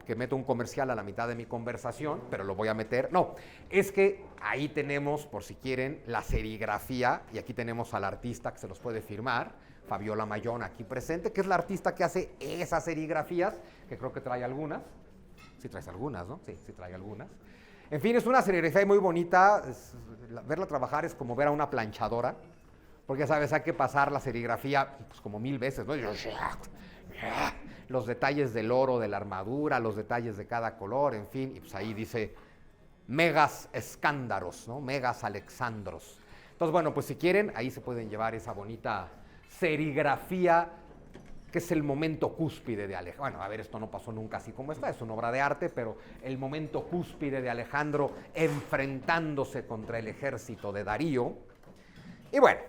que meto un comercial a la mitad de mi conversación, pero lo voy a meter. No, es que ahí tenemos, por si quieren, la serigrafía, y aquí tenemos al artista que se los puede firmar, Fabiola Mayón, aquí presente, que es la artista que hace esas serigrafías, que creo que trae algunas. Sí traes algunas, ¿no? Sí trae algunas. En fin, es una serigrafía muy bonita, verla trabajar es como ver a una planchadora, porque ya sabes, hay que pasar la serigrafía pues, como 1000 veces, ¿no? Los detalles del oro, de la armadura, los detalles de cada color, en fin, y pues ahí dice Megas Escándaros, ¿no? Megas Alexandros. Entonces, bueno, pues si quieren, ahí se pueden llevar esa bonita serigrafía, que es el momento cúspide de Alejandro. Bueno, a ver, esto no pasó nunca así como está, es una obra de arte, pero el momento cúspide de Alejandro enfrentándose contra el ejército de Darío. Y bueno,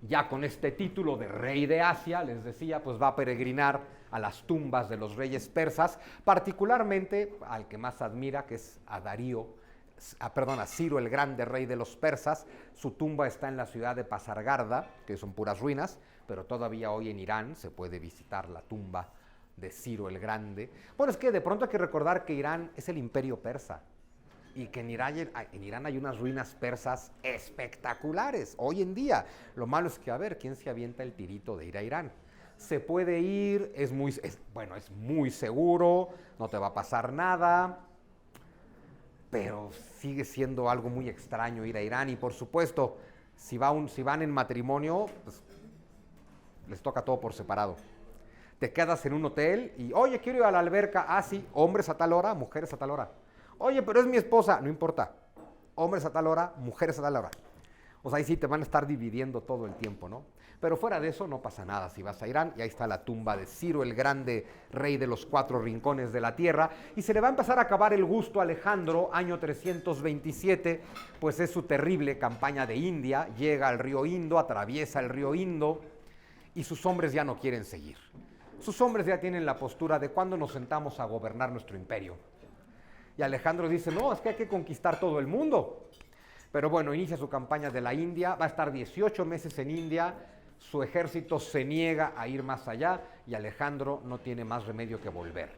ya con este título de rey de Asia, les decía, pues va a peregrinar a las tumbas de los reyes persas, particularmente al que más admira, que es a a Ciro el Grande, rey de los persas. Su tumba está en la ciudad de Pasargarda, que son puras ruinas, pero todavía hoy en Irán se puede visitar la tumba de Ciro el Grande. Bueno, es que de pronto hay que recordar que Irán es el imperio persa y que en Irán hay unas ruinas persas espectaculares hoy en día. Lo malo es que, a ver, ¿quién se avienta el tirito de ir a Irán? Se puede ir, es muy seguro, no te va a pasar nada, pero sigue siendo algo muy extraño ir a Irán. Y por supuesto, si van en matrimonio, pues les toca todo por separado. Te quedas en un hotel y, oye, quiero ir a la alberca. Ah, sí, hombres a tal hora, mujeres a tal hora. Oye, pero es mi esposa. No importa, hombres a tal hora, mujeres a tal hora. O sea, ahí sí te van a estar dividiendo todo el tiempo, ¿no? Pero fuera de eso no pasa nada si vas a Irán, y ahí está la tumba de Ciro el Grande, rey de los 4 rincones de la tierra, y se le va a empezar a acabar el gusto a Alejandro, año 327, pues es su terrible campaña de India, llega al río Indo, atraviesa el río Indo, y sus hombres ya no quieren seguir. Sus hombres ya tienen la postura de cuándo nos sentamos a gobernar nuestro imperio. Y Alejandro dice, no, es que hay que conquistar todo el mundo. Pero bueno, inicia su campaña de la India, va a estar 18 meses en India, su ejército se niega a ir más allá y Alejandro no tiene más remedio que volver.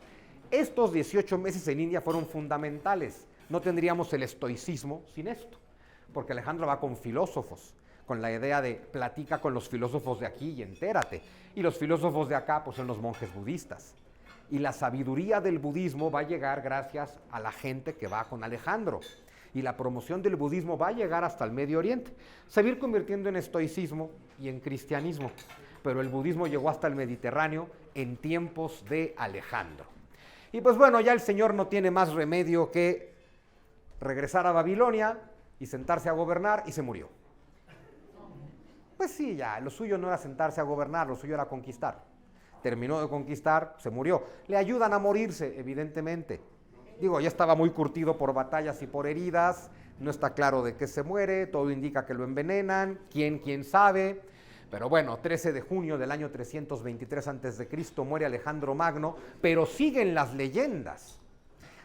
Estos 18 meses en India fueron fundamentales, no tendríamos el estoicismo sin esto, porque Alejandro va con filósofos, con la idea de platica con los filósofos de aquí y entérate, y los filósofos de acá pues son los monjes budistas. Y la sabiduría del budismo va a llegar gracias a la gente que va con Alejandro. Y la promoción del budismo va a llegar hasta el Medio Oriente. Se va a ir convirtiendo en estoicismo y en cristianismo. Pero el budismo llegó hasta el Mediterráneo en tiempos de Alejandro. Y pues bueno, ya el señor no tiene más remedio que regresar a Babilonia y sentarse a gobernar, y se murió. Pues sí, ya, lo suyo no era sentarse a gobernar, lo suyo era conquistar. Terminó de conquistar, se murió. Le ayudan a morirse, evidentemente. Digo, ya estaba muy curtido por batallas y por heridas, no está claro de qué se muere, todo indica que lo envenenan, quién sabe. Pero bueno, 13 de junio del año 323 a.C. muere Alejandro Magno, pero siguen las leyendas.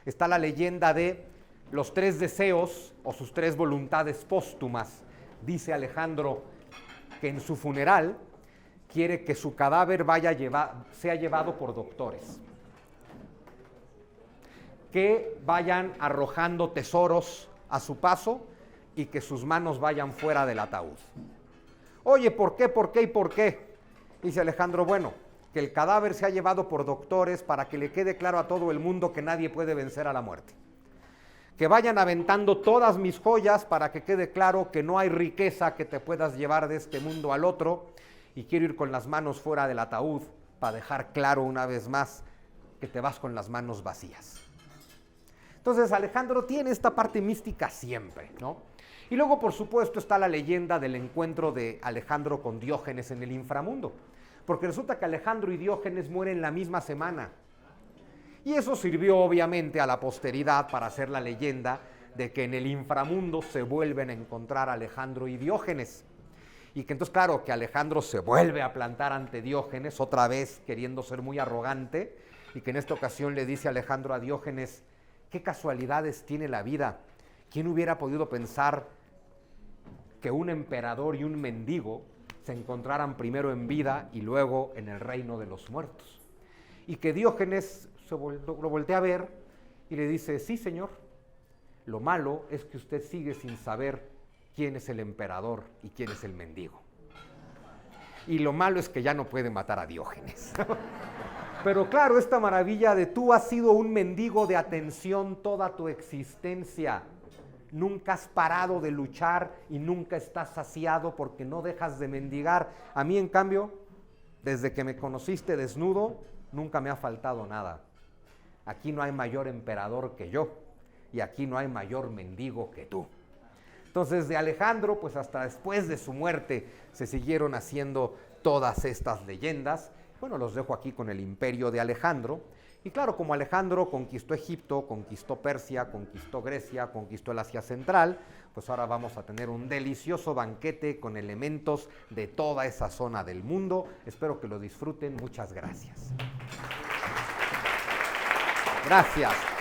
Está la leyenda de los 3 deseos o sus 3 voluntades póstumas. Dice Alejandro que en su funeral quiere que su cadáver sea llevado por doctores, que vayan arrojando tesoros a su paso y que sus manos vayan fuera del ataúd. Oye, ¿por qué? Dice Alejandro, bueno, que el cadáver sea llevado por doctores para que le quede claro a todo el mundo que nadie puede vencer a la muerte. Que vayan aventando todas mis joyas para que quede claro que no hay riqueza que te puedas llevar de este mundo al otro, y quiero ir con las manos fuera del ataúd para dejar claro una vez más que te vas con las manos vacías. Entonces Alejandro tiene esta parte mística siempre, ¿no? Y luego, por supuesto, está la leyenda del encuentro de Alejandro con Diógenes en el inframundo, porque resulta que Alejandro y Diógenes mueren la misma semana. Y eso sirvió obviamente a la posteridad para hacer la leyenda de que en el inframundo se vuelven a encontrar Alejandro y Diógenes. Y que entonces, claro, que Alejandro se vuelve a plantar ante Diógenes, otra vez queriendo ser muy arrogante, y que en esta ocasión le dice Alejandro a Diógenes, qué casualidades tiene la vida. ¿Quién hubiera podido pensar que un emperador y un mendigo se encontraran primero en vida y luego en el reino de los muertos? Y que Diógenes lo voltea a ver y le dice, sí, señor, lo malo es que usted sigue sin saber quién es el emperador y quién es el mendigo. Y lo malo es que ya no puede matar a Diógenes. Pero claro, esta maravilla de tú has sido un mendigo de atención toda tu existencia. Nunca has parado de luchar y nunca estás saciado porque no dejas de mendigar. A mí, en cambio, desde que me conociste desnudo, nunca me ha faltado nada. Aquí no hay mayor emperador que yo y aquí no hay mayor mendigo que tú. Entonces, de Alejandro, pues hasta después de su muerte se siguieron haciendo todas estas leyendas. Bueno, los dejo aquí con el imperio de Alejandro. Y claro, como Alejandro conquistó Egipto, conquistó Persia, conquistó Grecia, conquistó el Asia Central, pues ahora vamos a tener un delicioso banquete con elementos de toda esa zona del mundo. Espero que lo disfruten. Muchas gracias. Gracias.